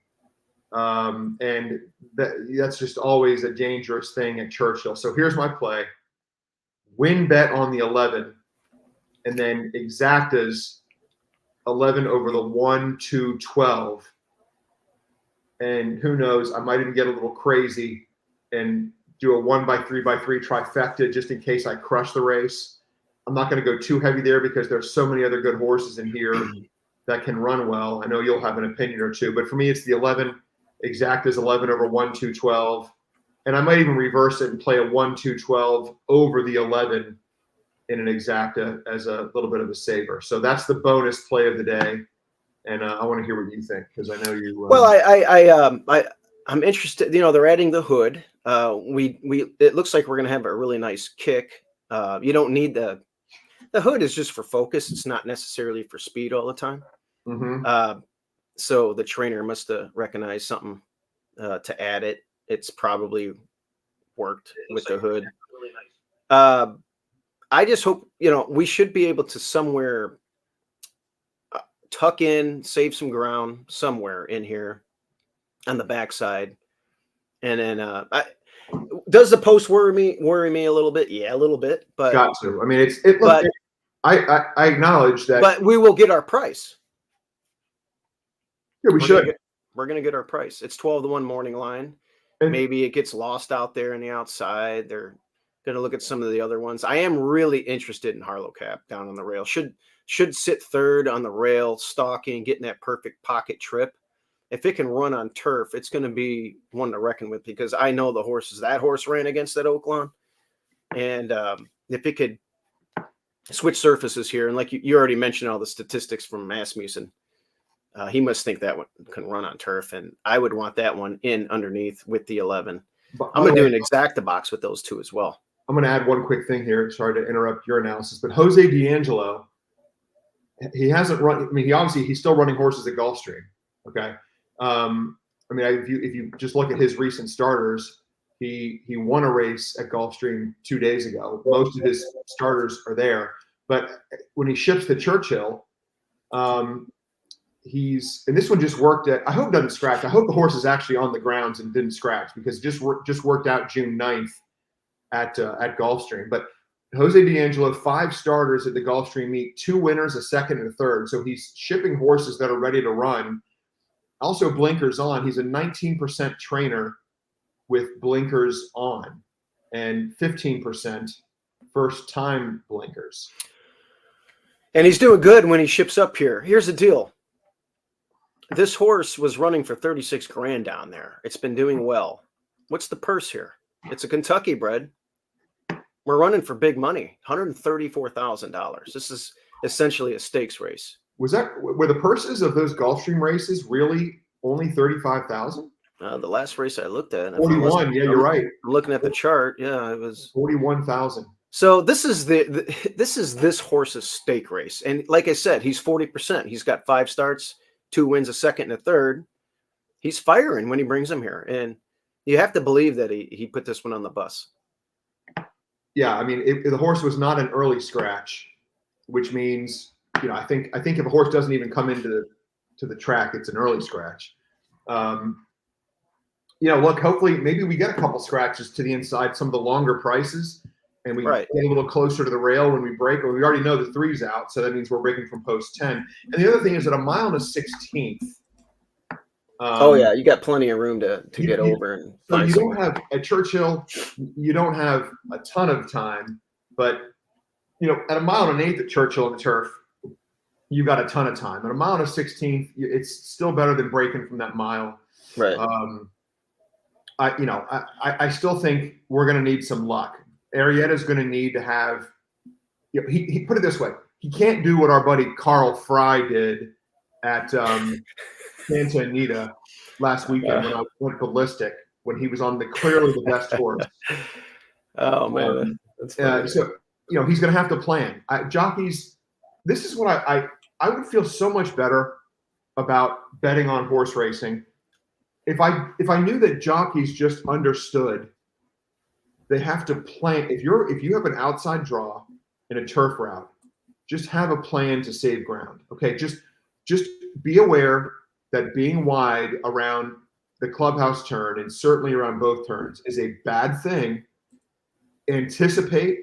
Speaker 2: And that's just always a dangerous thing at Churchill. So here's my play. Win bet on the 11, and then exactas 11 over the 1, 2, 12. And who knows, I might even get a little crazy and do a 1x3x3 trifecta just in case I crush the race. I'm not going to go too heavy there because there's so many other good horses in here that can run well. I know you'll have an opinion or two, but for me, it's the 11. Exactas 11 over 1, 2, 12. And I might even reverse it and play a 1, 2, 12 over the 11 in an exacta as a little bit of a saver. So that's the bonus play of the day. And I want to hear what you think, because I know you.
Speaker 1: Well, I'm interested. You know, they're adding the hood. It looks like we're going to have a really nice kick. You don't need the hood is just for focus. It's not necessarily for speed all the time.
Speaker 2: Mm-hmm.
Speaker 1: So the trainer must have recognized something to add it. It's probably worked with the hood.
Speaker 2: Really nice.
Speaker 1: I just hope, you know, we should be able to somewhere tuck in, save some ground somewhere in here on the backside. And then does the post worry me a little bit? Yeah, a little bit. But
Speaker 2: got to. I mean, I acknowledge that.
Speaker 1: But we will get our price.
Speaker 2: Yeah,
Speaker 1: we're going to get our price. It's 12-1 morning line. And maybe it gets lost out there in the outside. They're going to look at some of the other ones. I am really interested in Harlow Cap down on the rail. Should sit 3rd on the rail, stalking, getting that perfect pocket trip. If it can run on turf, it's going to be one to reckon with, because I know the horses that horse ran against at Oaklawn. And if it could switch surfaces here, and like you already mentioned all the statistics from Asmussen, he must think that one can run on turf, and I would want that one in underneath with the 11. I'm going to do an exacta box with those 2 as well.
Speaker 2: I'm going to add one quick thing here. Sorry to interrupt your analysis, but Jose D'Angelo, he hasn't run. I mean, he's still running horses at Gulfstream. Okay. I mean, if you just look at his recent starters, he won a race at Gulfstream 2 days ago. Most of his starters are there, but when he ships to Churchill, and this one just worked at, I hope it doesn't scratch. I hope the horse is actually on the grounds and didn't scratch, because it just worked out June 9th at Gulfstream. But Jose D'Angelo, 5 starters at the Gulfstream meet, 2 winners, a 2nd and a 3rd. So he's shipping horses that are ready to run. Also blinkers on. He's a 19% trainer with blinkers on, and 15% first time blinkers.
Speaker 1: And he's doing good when he ships up here. Here's the deal. This horse was running for 36 grand down there. It's been doing well. What's the purse here? It's a Kentucky bred. We're running for big money, $134,000. This is essentially a stakes race.
Speaker 2: Were the purses of those Gulfstream races really only 35,000?
Speaker 1: The last race I looked at,
Speaker 2: 41. Yeah, you're right.
Speaker 1: Looking at the chart, yeah, it was
Speaker 2: 41,000.
Speaker 1: So this is this horse's stake race, and like I said, he's 40%. He's got 5 starts, 2 wins, a second and a third. He's firing when he brings him here, and you have to believe that he put this one on the bus.
Speaker 2: Yeah, I mean, the horse was not an early scratch, which means, you know, I think if a horse doesn't even come into the track, it's an early scratch. You know, look, hopefully maybe we get a couple scratches to the inside, some of the longer prices, and we get a little closer to the rail when we break. Or we already know the 3's out, so that means we're breaking from post 10. And the other thing is at a mile and a 16th.
Speaker 1: Oh yeah, you got plenty of room to get over. And
Speaker 2: so you don't have at Churchill, you don't have a ton of time, but you know, at a mile and an 1/8 at Churchill on the turf, you got a ton of time. At a mile and a 16th, it's still better than breaking from that mile.
Speaker 1: Right.
Speaker 2: I still think we're going to need some luck. Arrieta's going to need to have, you know, he put it this way. He can't do what our buddy Carl Fry did at Santa Anita last weekend when I went ballistic, when he was on clearly the best horse.
Speaker 1: Oh, man. That's funny.
Speaker 2: So, you know, he's going to have to plan. Jockeys, this is what I would feel so much better about betting on horse racing if I knew that jockeys just understood they have to plan. If you have an outside draw in a turf route, just have a plan to save ground. Okay, just be aware that being wide around the clubhouse turn and certainly around both turns is a bad thing. Anticipate,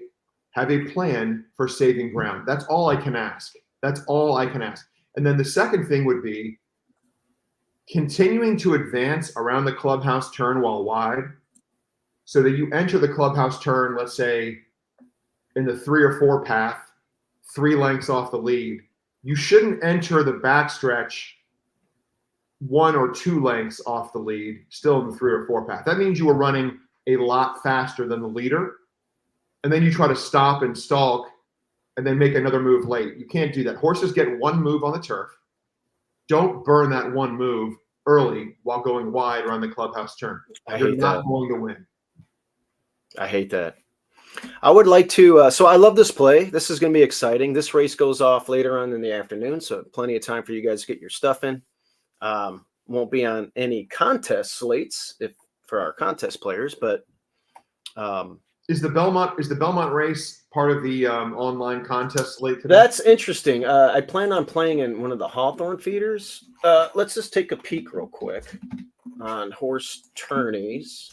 Speaker 2: have a plan for saving ground. That's all I can ask. That's all I can ask. And then the second thing would be continuing to advance around the clubhouse turn while wide, so that you enter the clubhouse turn, let's say, in the 3 or 4 path, 3 lengths off the lead. You shouldn't enter the backstretch 1 or 2 lengths off the lead, still in the 3 or 4 path. That means you are running a lot faster than the leader, and then you try to stop and stalk and then make another move late. You can't do that. Horses get 1 move on the turf. Don't burn that 1 move early while going wide around the clubhouse turn. You're not going to win.
Speaker 1: I hate that. I would like to. So I love this play. This is going to be exciting. This race goes off later on in the afternoon, so plenty of time for you guys to get your stuff in. Won't be on any contest slates for our contest players, but
Speaker 2: is the Belmont race part of the online contest slate today?
Speaker 1: That's interesting. I plan on playing in one of the Hawthorne feeders. Let's just take a peek real quick on horse tourneys.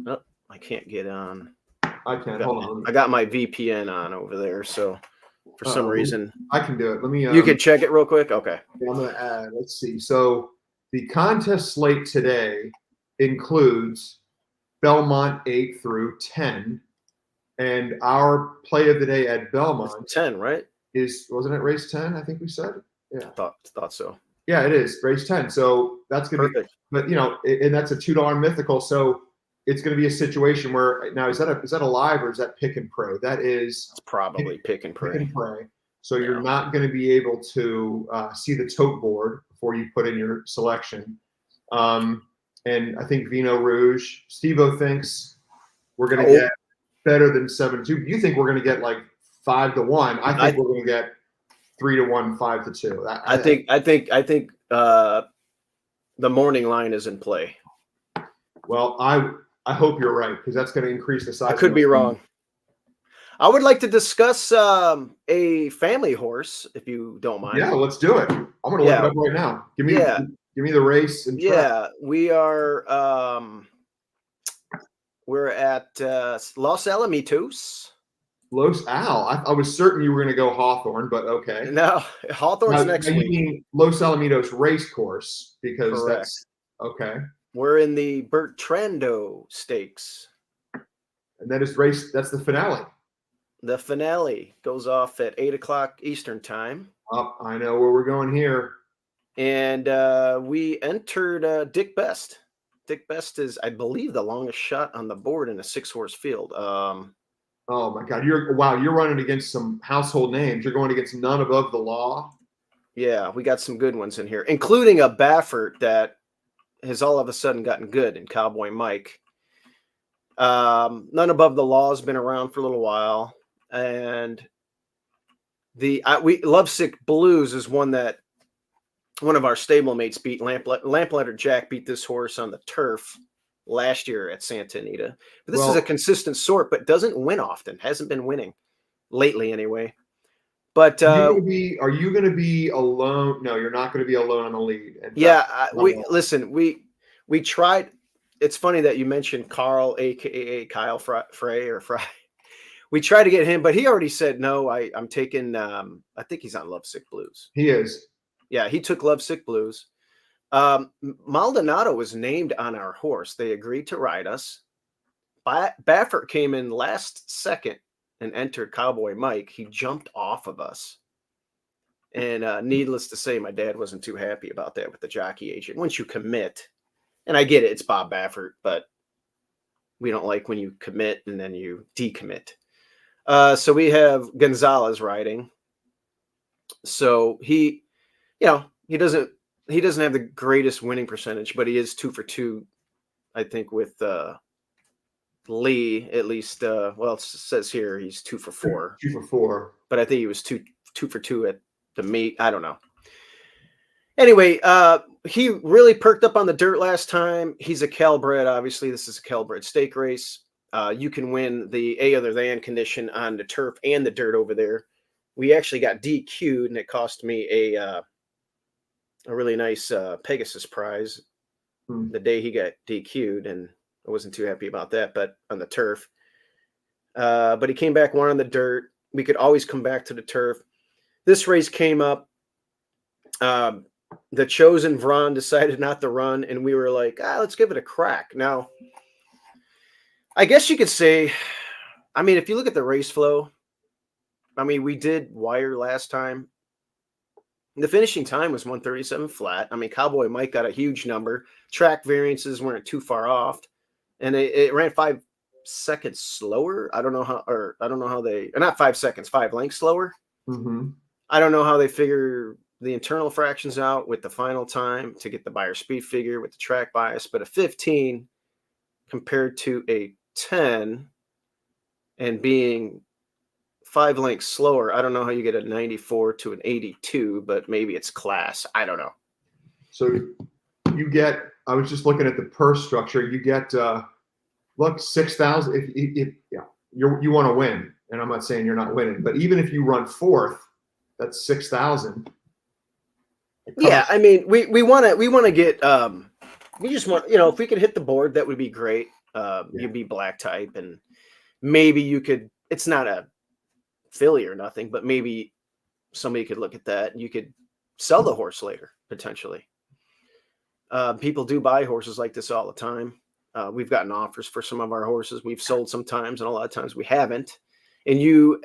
Speaker 1: Oh, I can't get on.
Speaker 2: I can't. Hold on.
Speaker 1: I got my VPN on over there, so for some reason
Speaker 2: I can do it. Let me.
Speaker 1: You can check it real quick. Okay.
Speaker 2: I'm gonna add. Let's see. So the contest slate today includes Belmont 8 through 10, and our play of the day at Belmont
Speaker 1: 10, right?
Speaker 2: Wasn't it race 10? I think we said. Yeah.
Speaker 1: I thought so.
Speaker 2: Yeah, it is race 10. So that's gonna be. But you know, and that's a $2 mythical. So it's going to be a situation where now is that a live or is that pick and pray? It's
Speaker 1: probably pick and pray.
Speaker 2: Pick and pray. So you're not going to be able to see the tote board before you put in your selection. And I think Vino Rouge, Steve-O thinks we're going to get better than 7-2. You think we're going to get like 5-1? I think we're going to get 3-1, 5-2.
Speaker 1: I think the morning line is in play.
Speaker 2: Well, I hope you're right, because that's going to increase the size.
Speaker 1: I could be wrong. I would like to discuss a family horse, if you don't mind.
Speaker 2: Yeah, let's do it. I'm going to look it up right now. Give me the race and track.
Speaker 1: Yeah, we are. We're at Los Alamitos.
Speaker 2: Los Al. I was certain you were going to go Hawthorne, but okay.
Speaker 1: No, Hawthorne's next week.
Speaker 2: You mean Los Alamitos race course, because
Speaker 1: correct.
Speaker 2: That's okay.
Speaker 1: We're in the Bertrando Stakes.
Speaker 2: And that is race. That's the finale.
Speaker 1: The finale goes off at 8:00 Eastern time.
Speaker 2: I know where we're going here.
Speaker 1: And we entered Dick Best. Dick Best is, I believe, the longest shot on the board in a 6-horse field.
Speaker 2: Oh my God! You're running against some household names. You're going against none above the law.
Speaker 1: Yeah, we got some good ones in here, including a Baffert that has all of a sudden gotten good in Cowboy Mike. None Above the Law has been around for a little while, and we Lovesick Blues is one that one of our stablemates beat. Lamplighter Jack beat this horse on the turf last year at Santa Anita. But this is a consistent sort, but doesn't win often. Hasn't been winning lately anyway. But
Speaker 2: are you going to be alone? No, you're not going to be alone on the lead.
Speaker 1: We tried. It's funny that you mentioned Carl, aka Kyle Frey or Fry. We tried to get him, but he already said no. I'm taking. I think he's on Lovesick Blues.
Speaker 2: He is.
Speaker 1: Yeah, he took Lovesick Blues. Maldonado was named on our horse. They agreed to ride us. Baffert came in last second and entered Cowboy Mike. He jumped off of us. And needless to say, my dad wasn't too happy about that with the jockey agent. Once you commit, and I get it, it's Bob Baffert, but we don't like when you commit and then you decommit. So we have Gonzalez riding. So he doesn't have the greatest winning percentage, but he is 2 for 2, I think, with Lee, at least. Well, it says here he's 2 for 4.
Speaker 2: 2 for 4.
Speaker 1: But I think he was 2 for 2 at the meet. I don't know. Anyway, he really perked up on the dirt last time. He's a Calbred. Obviously, this is a Calbred stake race. You can win the A other than condition on the turf and the dirt over there. We actually got DQ'd, and it cost me a really nice Pegasus prize the day he got DQ'd, and I wasn't too happy about that, but on the turf. But he came back, won on the dirt. We could always come back to the turf. This race came up. The Chosen Vron decided not to run, and we were like, let's give it a crack. Now, I guess you could say, I mean, if you look at the race flow, I mean, we did wire last time. The finishing time was 137 flat. I mean, Cowboy Mike got a huge number. Track variances weren't too far off, and it ran 5 seconds slower. I don't know how they, or not 5 seconds, 5 lengths slower.
Speaker 2: Mm-hmm.
Speaker 1: I don't know how they figure the internal fractions out with the final time to get the buyer speed figure with the track bias, but a 15 compared to a 10 and being 5 lengths slower. I don't know how you get a 94 to an 82, but maybe it's class. I don't know.
Speaker 2: So you get, I was just looking at the purse structure. You get, look, 6,000. If you want to win, and I'm not saying you're not winning, but even if you run 4th, that's 6,000.
Speaker 1: Yeah, I mean, we want to get, we just want, if we could hit the board, that would be great. You'd be black type, and maybe you could, it's not a filly or nothing, but maybe somebody could look at that and you could sell the horse later, potentially. People do buy horses like this all the time. We've gotten offers for some of our horses. We've sold sometimes, and a lot of times we haven't. And you,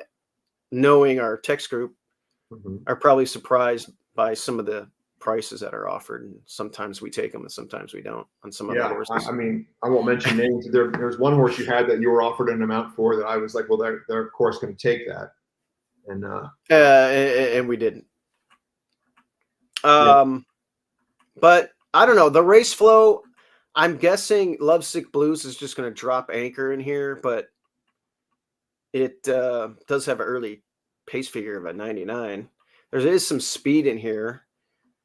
Speaker 1: knowing our text group, are probably surprised by some of the prices that are offered. And sometimes we take them and sometimes we don't on some of the horses.
Speaker 2: I mean, I won't mention names. There's one horse you had that you were offered an amount for that I was like, well, they're of course going to take that.
Speaker 1: And we didn't. But I don't know. The race flow, I'm guessing Lovesick Blues is just going to drop anchor in here, but it does have an early pace figure of a 99. There is some speed in here.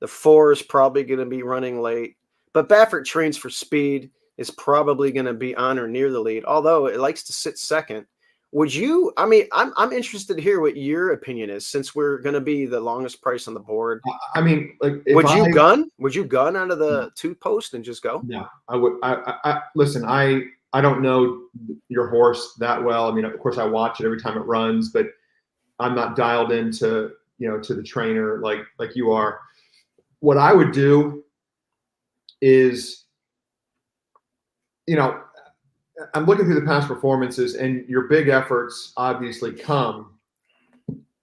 Speaker 1: The 4 is probably going to be running late, but Baffert trains for speed, is probably going to be on or near the lead, although it likes to sit second. Would you, I mean, I'm interested to hear what your opinion is, since we're going to be the longest price on the board.
Speaker 2: I mean, like,
Speaker 1: would you gun onto the 2 post and just go?
Speaker 2: No, I would. I listen, I don't know your horse that well. I mean, of course I watch it every time it runs, but I'm not dialed into, to the trainer like you are. What I would do is, I'm looking through the past performances, and your big efforts obviously come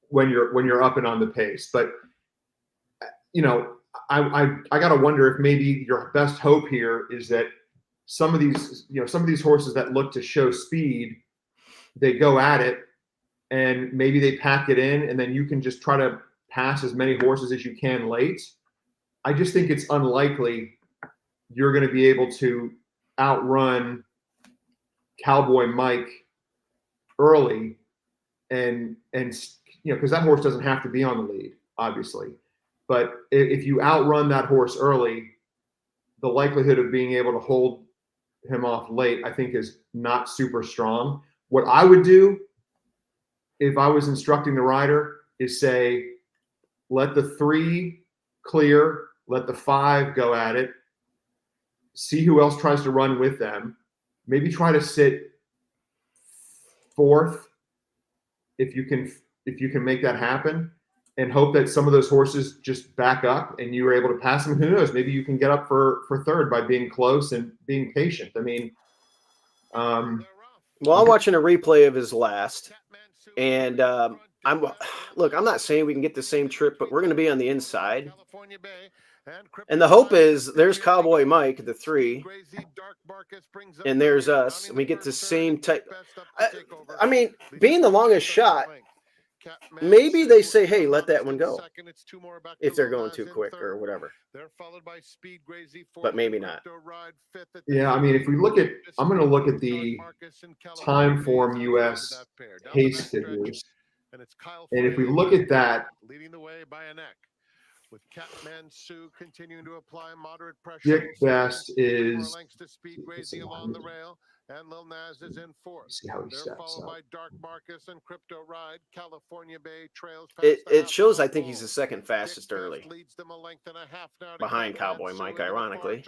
Speaker 2: when you're up and on the pace. But I gotta wonder if maybe your best hope here is that some of these horses that look to show speed, they go at it, and maybe they pack it in, and then you can just try to pass as many horses as you can late. I just think it's unlikely you're going to be able to outrun Cowboy Mike early, and because that horse doesn't have to be on the lead, obviously, but if you outrun that horse early, the likelihood of being able to hold him off late, I think, is not super strong. What I would do if I was instructing the rider is say, let the 3 clear, let the 5 go at it, see who else tries to run with them, maybe try to sit 4th if you can make that happen, and hope that some of those horses just back up and you were able to pass them. Who knows? Maybe you can get up for 3rd by being close and being patient. I mean,
Speaker 1: well, I'm watching a replay of his last, and I'm not saying we can get the same trip, but we're going to be on the inside. And the hope is there's Cowboy Mike, the 3, and there's us, and we get the same type. I mean, being the longest shot, maybe they say, hey, let that one go if they're going too quick or whatever. But maybe not.
Speaker 2: Yeah, I mean, if we look at, I'm going to look at the time form US pace figures. And if we look at that,
Speaker 3: leading the way by a neck, with Catman Sue continuing to apply moderate pressure.
Speaker 2: Dick Best is
Speaker 3: lengths to Speed Crazy along the rail, and Lil Nas is in 4th.
Speaker 2: See how he
Speaker 3: They're
Speaker 2: steps
Speaker 3: followed
Speaker 2: up.
Speaker 3: by Dark Marcus and Crypto Ride. California Bay trails past
Speaker 1: It shows I think he's the second fastest early,
Speaker 3: leads them a length and a half now
Speaker 1: behind Cowboy Mike, ironically.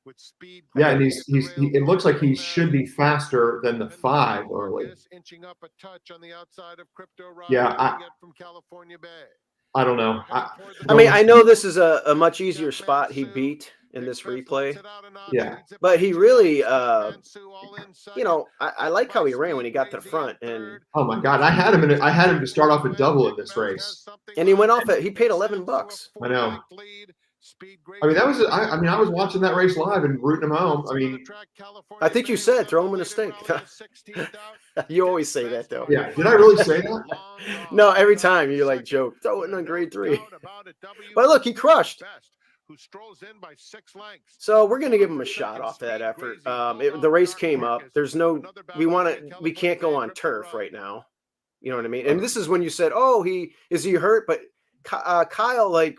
Speaker 3: With speed,
Speaker 2: yeah, and it looks like he should be faster than the 5 early.
Speaker 3: Inching up a touch on the outside of Crypto Ride.
Speaker 2: Yeah,
Speaker 3: from California Bay.
Speaker 2: I don't know.
Speaker 1: I mean, I know this is a much easier spot he beat in this replay.
Speaker 2: Yeah.
Speaker 1: But he really, I like how he ran when he got to the front. And
Speaker 2: oh my God, I had him to start off a double in this race.
Speaker 1: And he went off he paid $11.
Speaker 2: I know. I mean, I was watching that race live and rooting him home. I mean,
Speaker 1: I think you said throw him in a stink. You always say that, though.
Speaker 2: Yeah. Did I really say that?
Speaker 1: No, every time you joke, throw it in grade 3. But look, he crushed. So we're going to give him a shot off that effort. The race came up. We can't go on turf right now. You know what I mean? And this is when you said, oh, is he hurt? But Kyle,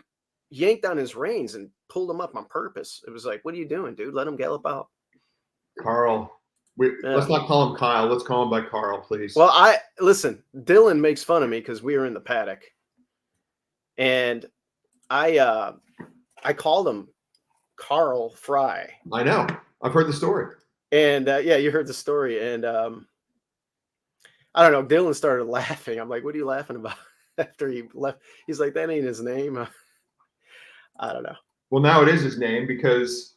Speaker 1: yanked on his reins and pulled him up on purpose. It was like, what are you doing, dude? Let him gallop out.
Speaker 2: Carl. Let's not call him Kyle. Let's call him by Carl, please.
Speaker 1: Well, listen, Dylan makes fun of me because we were in the paddock. And I called him Carl Fry.
Speaker 2: I know. I've heard the story.
Speaker 1: And yeah, you heard the story. And I don't know. Dylan started laughing. I'm like, what are you laughing about? After he left, he's like, that ain't his name. I don't know.
Speaker 2: Well, now it is his name because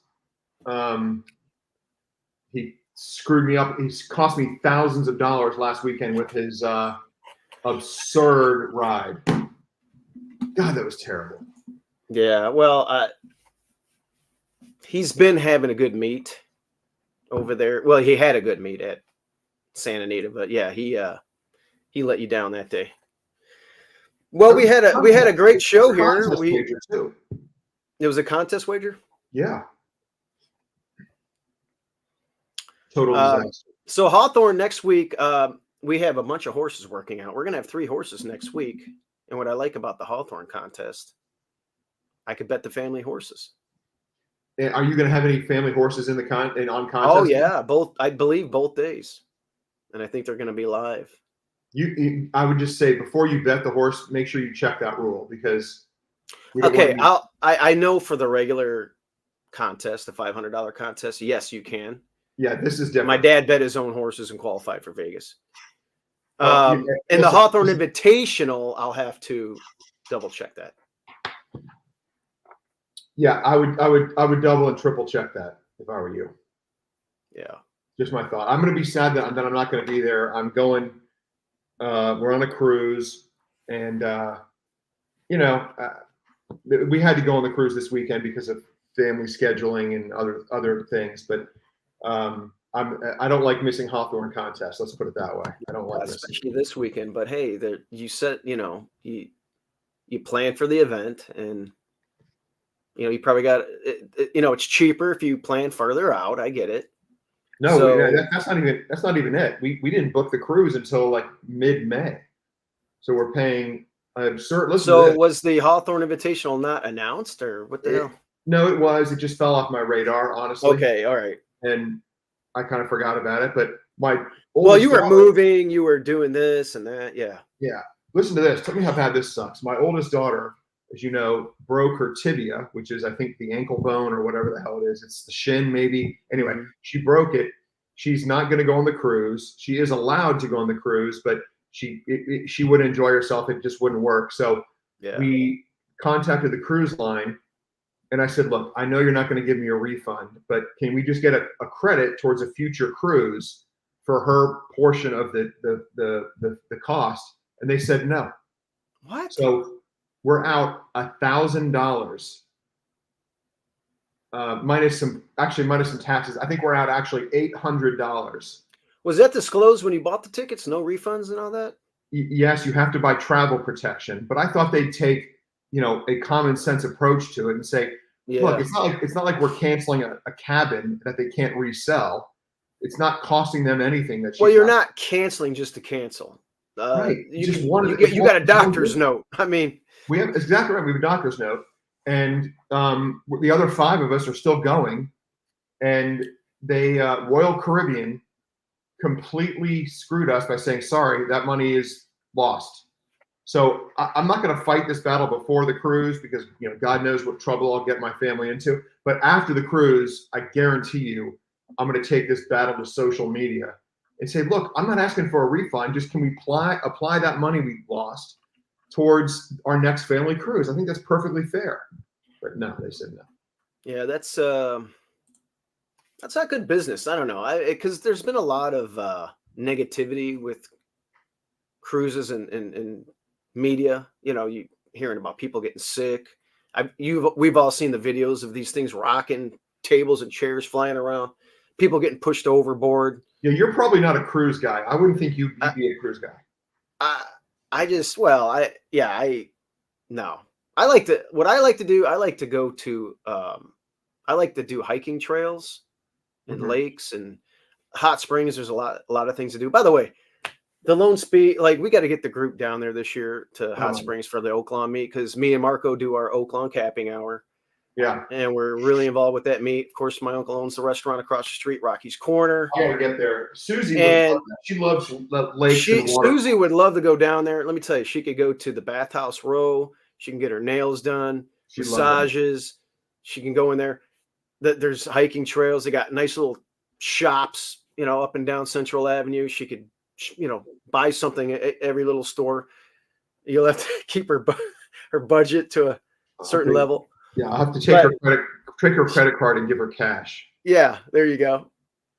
Speaker 2: he screwed me up. He's cost me thousands of dollars last weekend with his absurd ride. God, that was terrible.
Speaker 1: Yeah, well, he's been having a good meet over there. Well, he had a good meet at Santa Anita, but yeah, he let you down that day. Well, we had a great show here. It was a contest wager?
Speaker 2: Yeah. Total disaster.
Speaker 1: So Hawthorne next week, we have a bunch of horses working out. We're going to have 3 horses next week. And what I like about the Hawthorne contest, I could bet the family horses.
Speaker 2: And are you going to have any family horses on contest?
Speaker 1: Oh, yeah. I believe both days. And I think they're going to be live.
Speaker 2: I would just say before you bet the horse, make sure you check that rule because.
Speaker 1: I know for the regular contest, the $500 contest, yes, you can.
Speaker 2: Yeah, this is different.
Speaker 1: My dad bet his own horses and qualified for Vegas. And the Hawthorne Invitational, I'll have to double check that.
Speaker 2: Yeah, I would double and triple check that if I were you.
Speaker 1: Yeah,
Speaker 2: just my thought. I'm going to be sad that I'm not going to be there. I'm going. We're on a cruise, and we had to go on the cruise this weekend because of family scheduling and other things. But I don't like missing Hawthorne contests. Let's put it that way. I don't like
Speaker 1: especially this weekend. But hey, you said you plan for the event, and you probably got it's cheaper if you plan further out. I get it,
Speaker 2: No,
Speaker 1: So
Speaker 2: that's not even it. We didn't book the cruise until like mid-May, so we're paying an absurd. Listen to
Speaker 1: so
Speaker 2: this.
Speaker 1: was the Hawthorne Invitational not announced, or what the hell?
Speaker 2: No, it was. It just fell off my radar, honestly.
Speaker 1: Okay, all right.
Speaker 2: And I kind of forgot about it. But my
Speaker 1: Well, you were
Speaker 2: daughter,
Speaker 1: moving, you were doing this and that. Yeah.
Speaker 2: Yeah. Listen to this. Tell me how bad this sucks. My oldest daughter, as you know, broke her tibia, which is, I think, the ankle bone or whatever the hell it is. It's the shin, maybe. Anyway, she broke it. She's not going to go on the cruise. She is allowed to go on the cruise, but she would enjoy herself. It just wouldn't work. So we contacted the cruise line, and I said, look, I know you're not going to give me a refund, but can we just get a credit towards a future cruise for her portion of the cost? And they said no.
Speaker 1: What?
Speaker 2: So we're out $1,000 minus some taxes. I think we're out actually $800.
Speaker 1: Was that disclosed when you bought the tickets? No refunds and all that?
Speaker 2: Yes, you have to buy travel protection, but I thought they'd take a common sense approach to it and say, look, it's not like we're canceling a cabin that they can't resell. It's not costing them anything.
Speaker 1: Well, you're not canceling just to cancel.
Speaker 2: Right.
Speaker 1: You got a doctor's note. I mean,
Speaker 2: we have exactly right. We have a doctor's note, and the other 5 of us are still going. And they Royal Caribbean completely screwed us by saying, sorry, that money is lost. So I'm not going to fight this battle before the cruise because God knows what trouble I'll get my family into. But after the cruise, I guarantee you, I'm going to take this battle to social media and say, look, I'm not asking for a refund. Just can we apply that money we lost towards our next family cruise? I think that's perfectly fair. But no, they said no.
Speaker 1: Yeah, that's not good business. I don't know. Because there's been a lot of negativity with cruises and media. You hearing about people getting sick. We've all seen the videos of these things rocking, tables and chairs flying around, people getting pushed overboard.
Speaker 2: Yeah, you're probably not a cruise guy. I wouldn't think you'd be a cruise guy.
Speaker 1: No. What I like to do, I like to go to, I like to do hiking trails and lakes and hot springs. There's a lot of things to do. By the way, the Lone Speed, we got to get the group down there this year to Hot Springs for the Oaklawn meet, because me and Marco do our Oaklawn capping hour.
Speaker 2: Yeah.
Speaker 1: And we're really involved with that meet. Of course, my uncle owns the restaurant across the street, Rocky's Corner.
Speaker 2: I want to get there. Susie, she loves lakes and water.
Speaker 1: Susie would love to go down there. Let me tell you, she could go to the Bathhouse Row. She can get her nails done, massages. She can go in there. There's hiking trails. They got nice little shops, up and down Central Avenue. She could, buy something at every little store. You'll have to keep her budget to a certain level.
Speaker 2: Yeah, I'll have to take her credit card and give her cash.
Speaker 1: Yeah, there you go.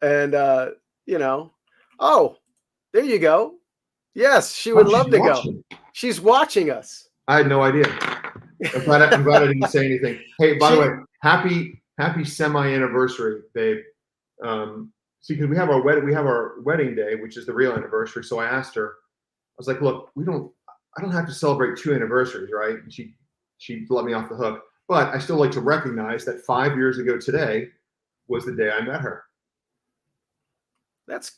Speaker 1: And there you go. Yes, she would love to go. She's watching us.
Speaker 2: I had no idea. I'm glad I didn't say anything. Hey, by the way, happy semi-anniversary, babe. See, because we have our wedding day, which is the real anniversary. So I asked her, I was like, look, I don't have to celebrate 2 anniversaries, right? And she let me off the hook. But I still like to recognize that 5 years ago today was the day I met her.
Speaker 1: That's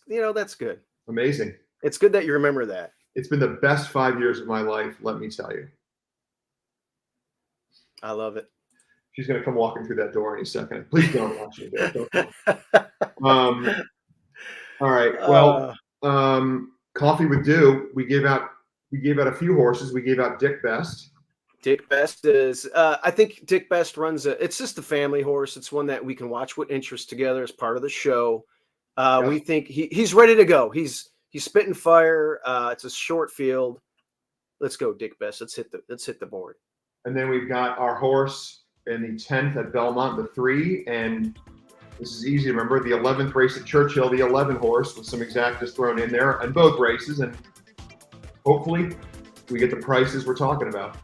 Speaker 1: good.
Speaker 2: Amazing.
Speaker 1: It's good that you remember that.
Speaker 2: It's been the best 5 years of my life, let me tell you.
Speaker 1: I love it.
Speaker 2: She's going to come walking through that door any second. Please don't watch me there. All right. Well, Coffee with Dew, we gave out a few horses. We gave out Dick Best.
Speaker 1: Dick Best is, I think Dick Best runs it's just a family horse. It's one that we can watch with interest together as part of the show. We think he's ready to go. He's spitting fire. It's a short field. Let's go, Dick Best. Let's hit the board.
Speaker 2: And then we've got our horse in the 10th at Belmont, the 3. And this is easy to remember. The 11th race at Churchill, the 11 horse with some exactas thrown in there on both races. And hopefully we get the prices we're talking about.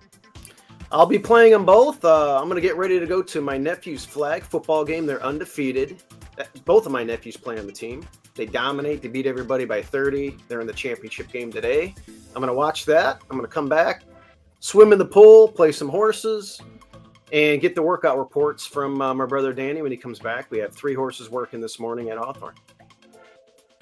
Speaker 1: I'll be playing them both. I'm going to get ready to go to my nephew's flag football game. They're undefeated. Both of my nephews play on the team. They dominate. They beat everybody by 30. They're in the championship game today. I'm going to watch that. I'm going to come back, swim in the pool, play some horses, and get the workout reports from my brother Danny when he comes back. We have 3 horses working this morning at Hawthorne.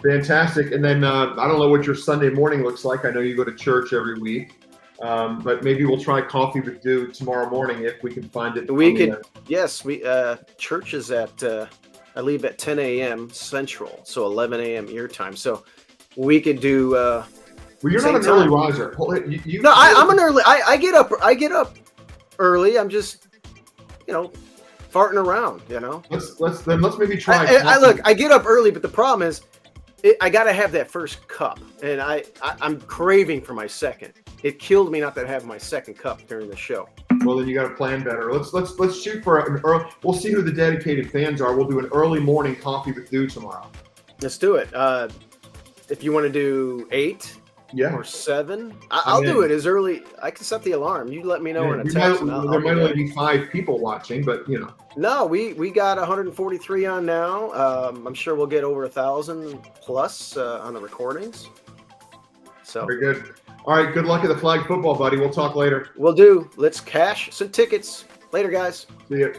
Speaker 2: Fantastic. And then I don't know what your Sunday morning looks like. I know you go to church every week, but maybe we'll try Coffee with Dew tomorrow morning if we can find it.
Speaker 1: We could. Yes, we church is at I leave at 10 a.m. Central, so 11 a.m. your time. So we could do.
Speaker 2: Well, you're not an early riser.
Speaker 1: No, I'm an early. I get up. I get up early. I'm just, farting around.
Speaker 2: Let's maybe try.
Speaker 1: I get up early, but the problem is, I got to have that first cup, and I'm craving for my second. It killed me not to have my second cup during the show.
Speaker 2: Well, then you got to plan better. Let's shoot for an early. We'll see who the dedicated fans are. We'll do an early morning Coffee with Dew tomorrow.
Speaker 1: Let's do it. If you want to do 8 or 7, I'll do it as early. I can set the alarm. You let me know in a text.
Speaker 2: There might only be 5 people watching, but
Speaker 1: No, we got 143 on now. I'm sure we'll get over 1,000 plus on the recordings. So
Speaker 2: very good. All right, good luck at the flag football, buddy. We'll talk later.
Speaker 1: Will do. Let's cash some tickets. Later, guys.
Speaker 2: See you.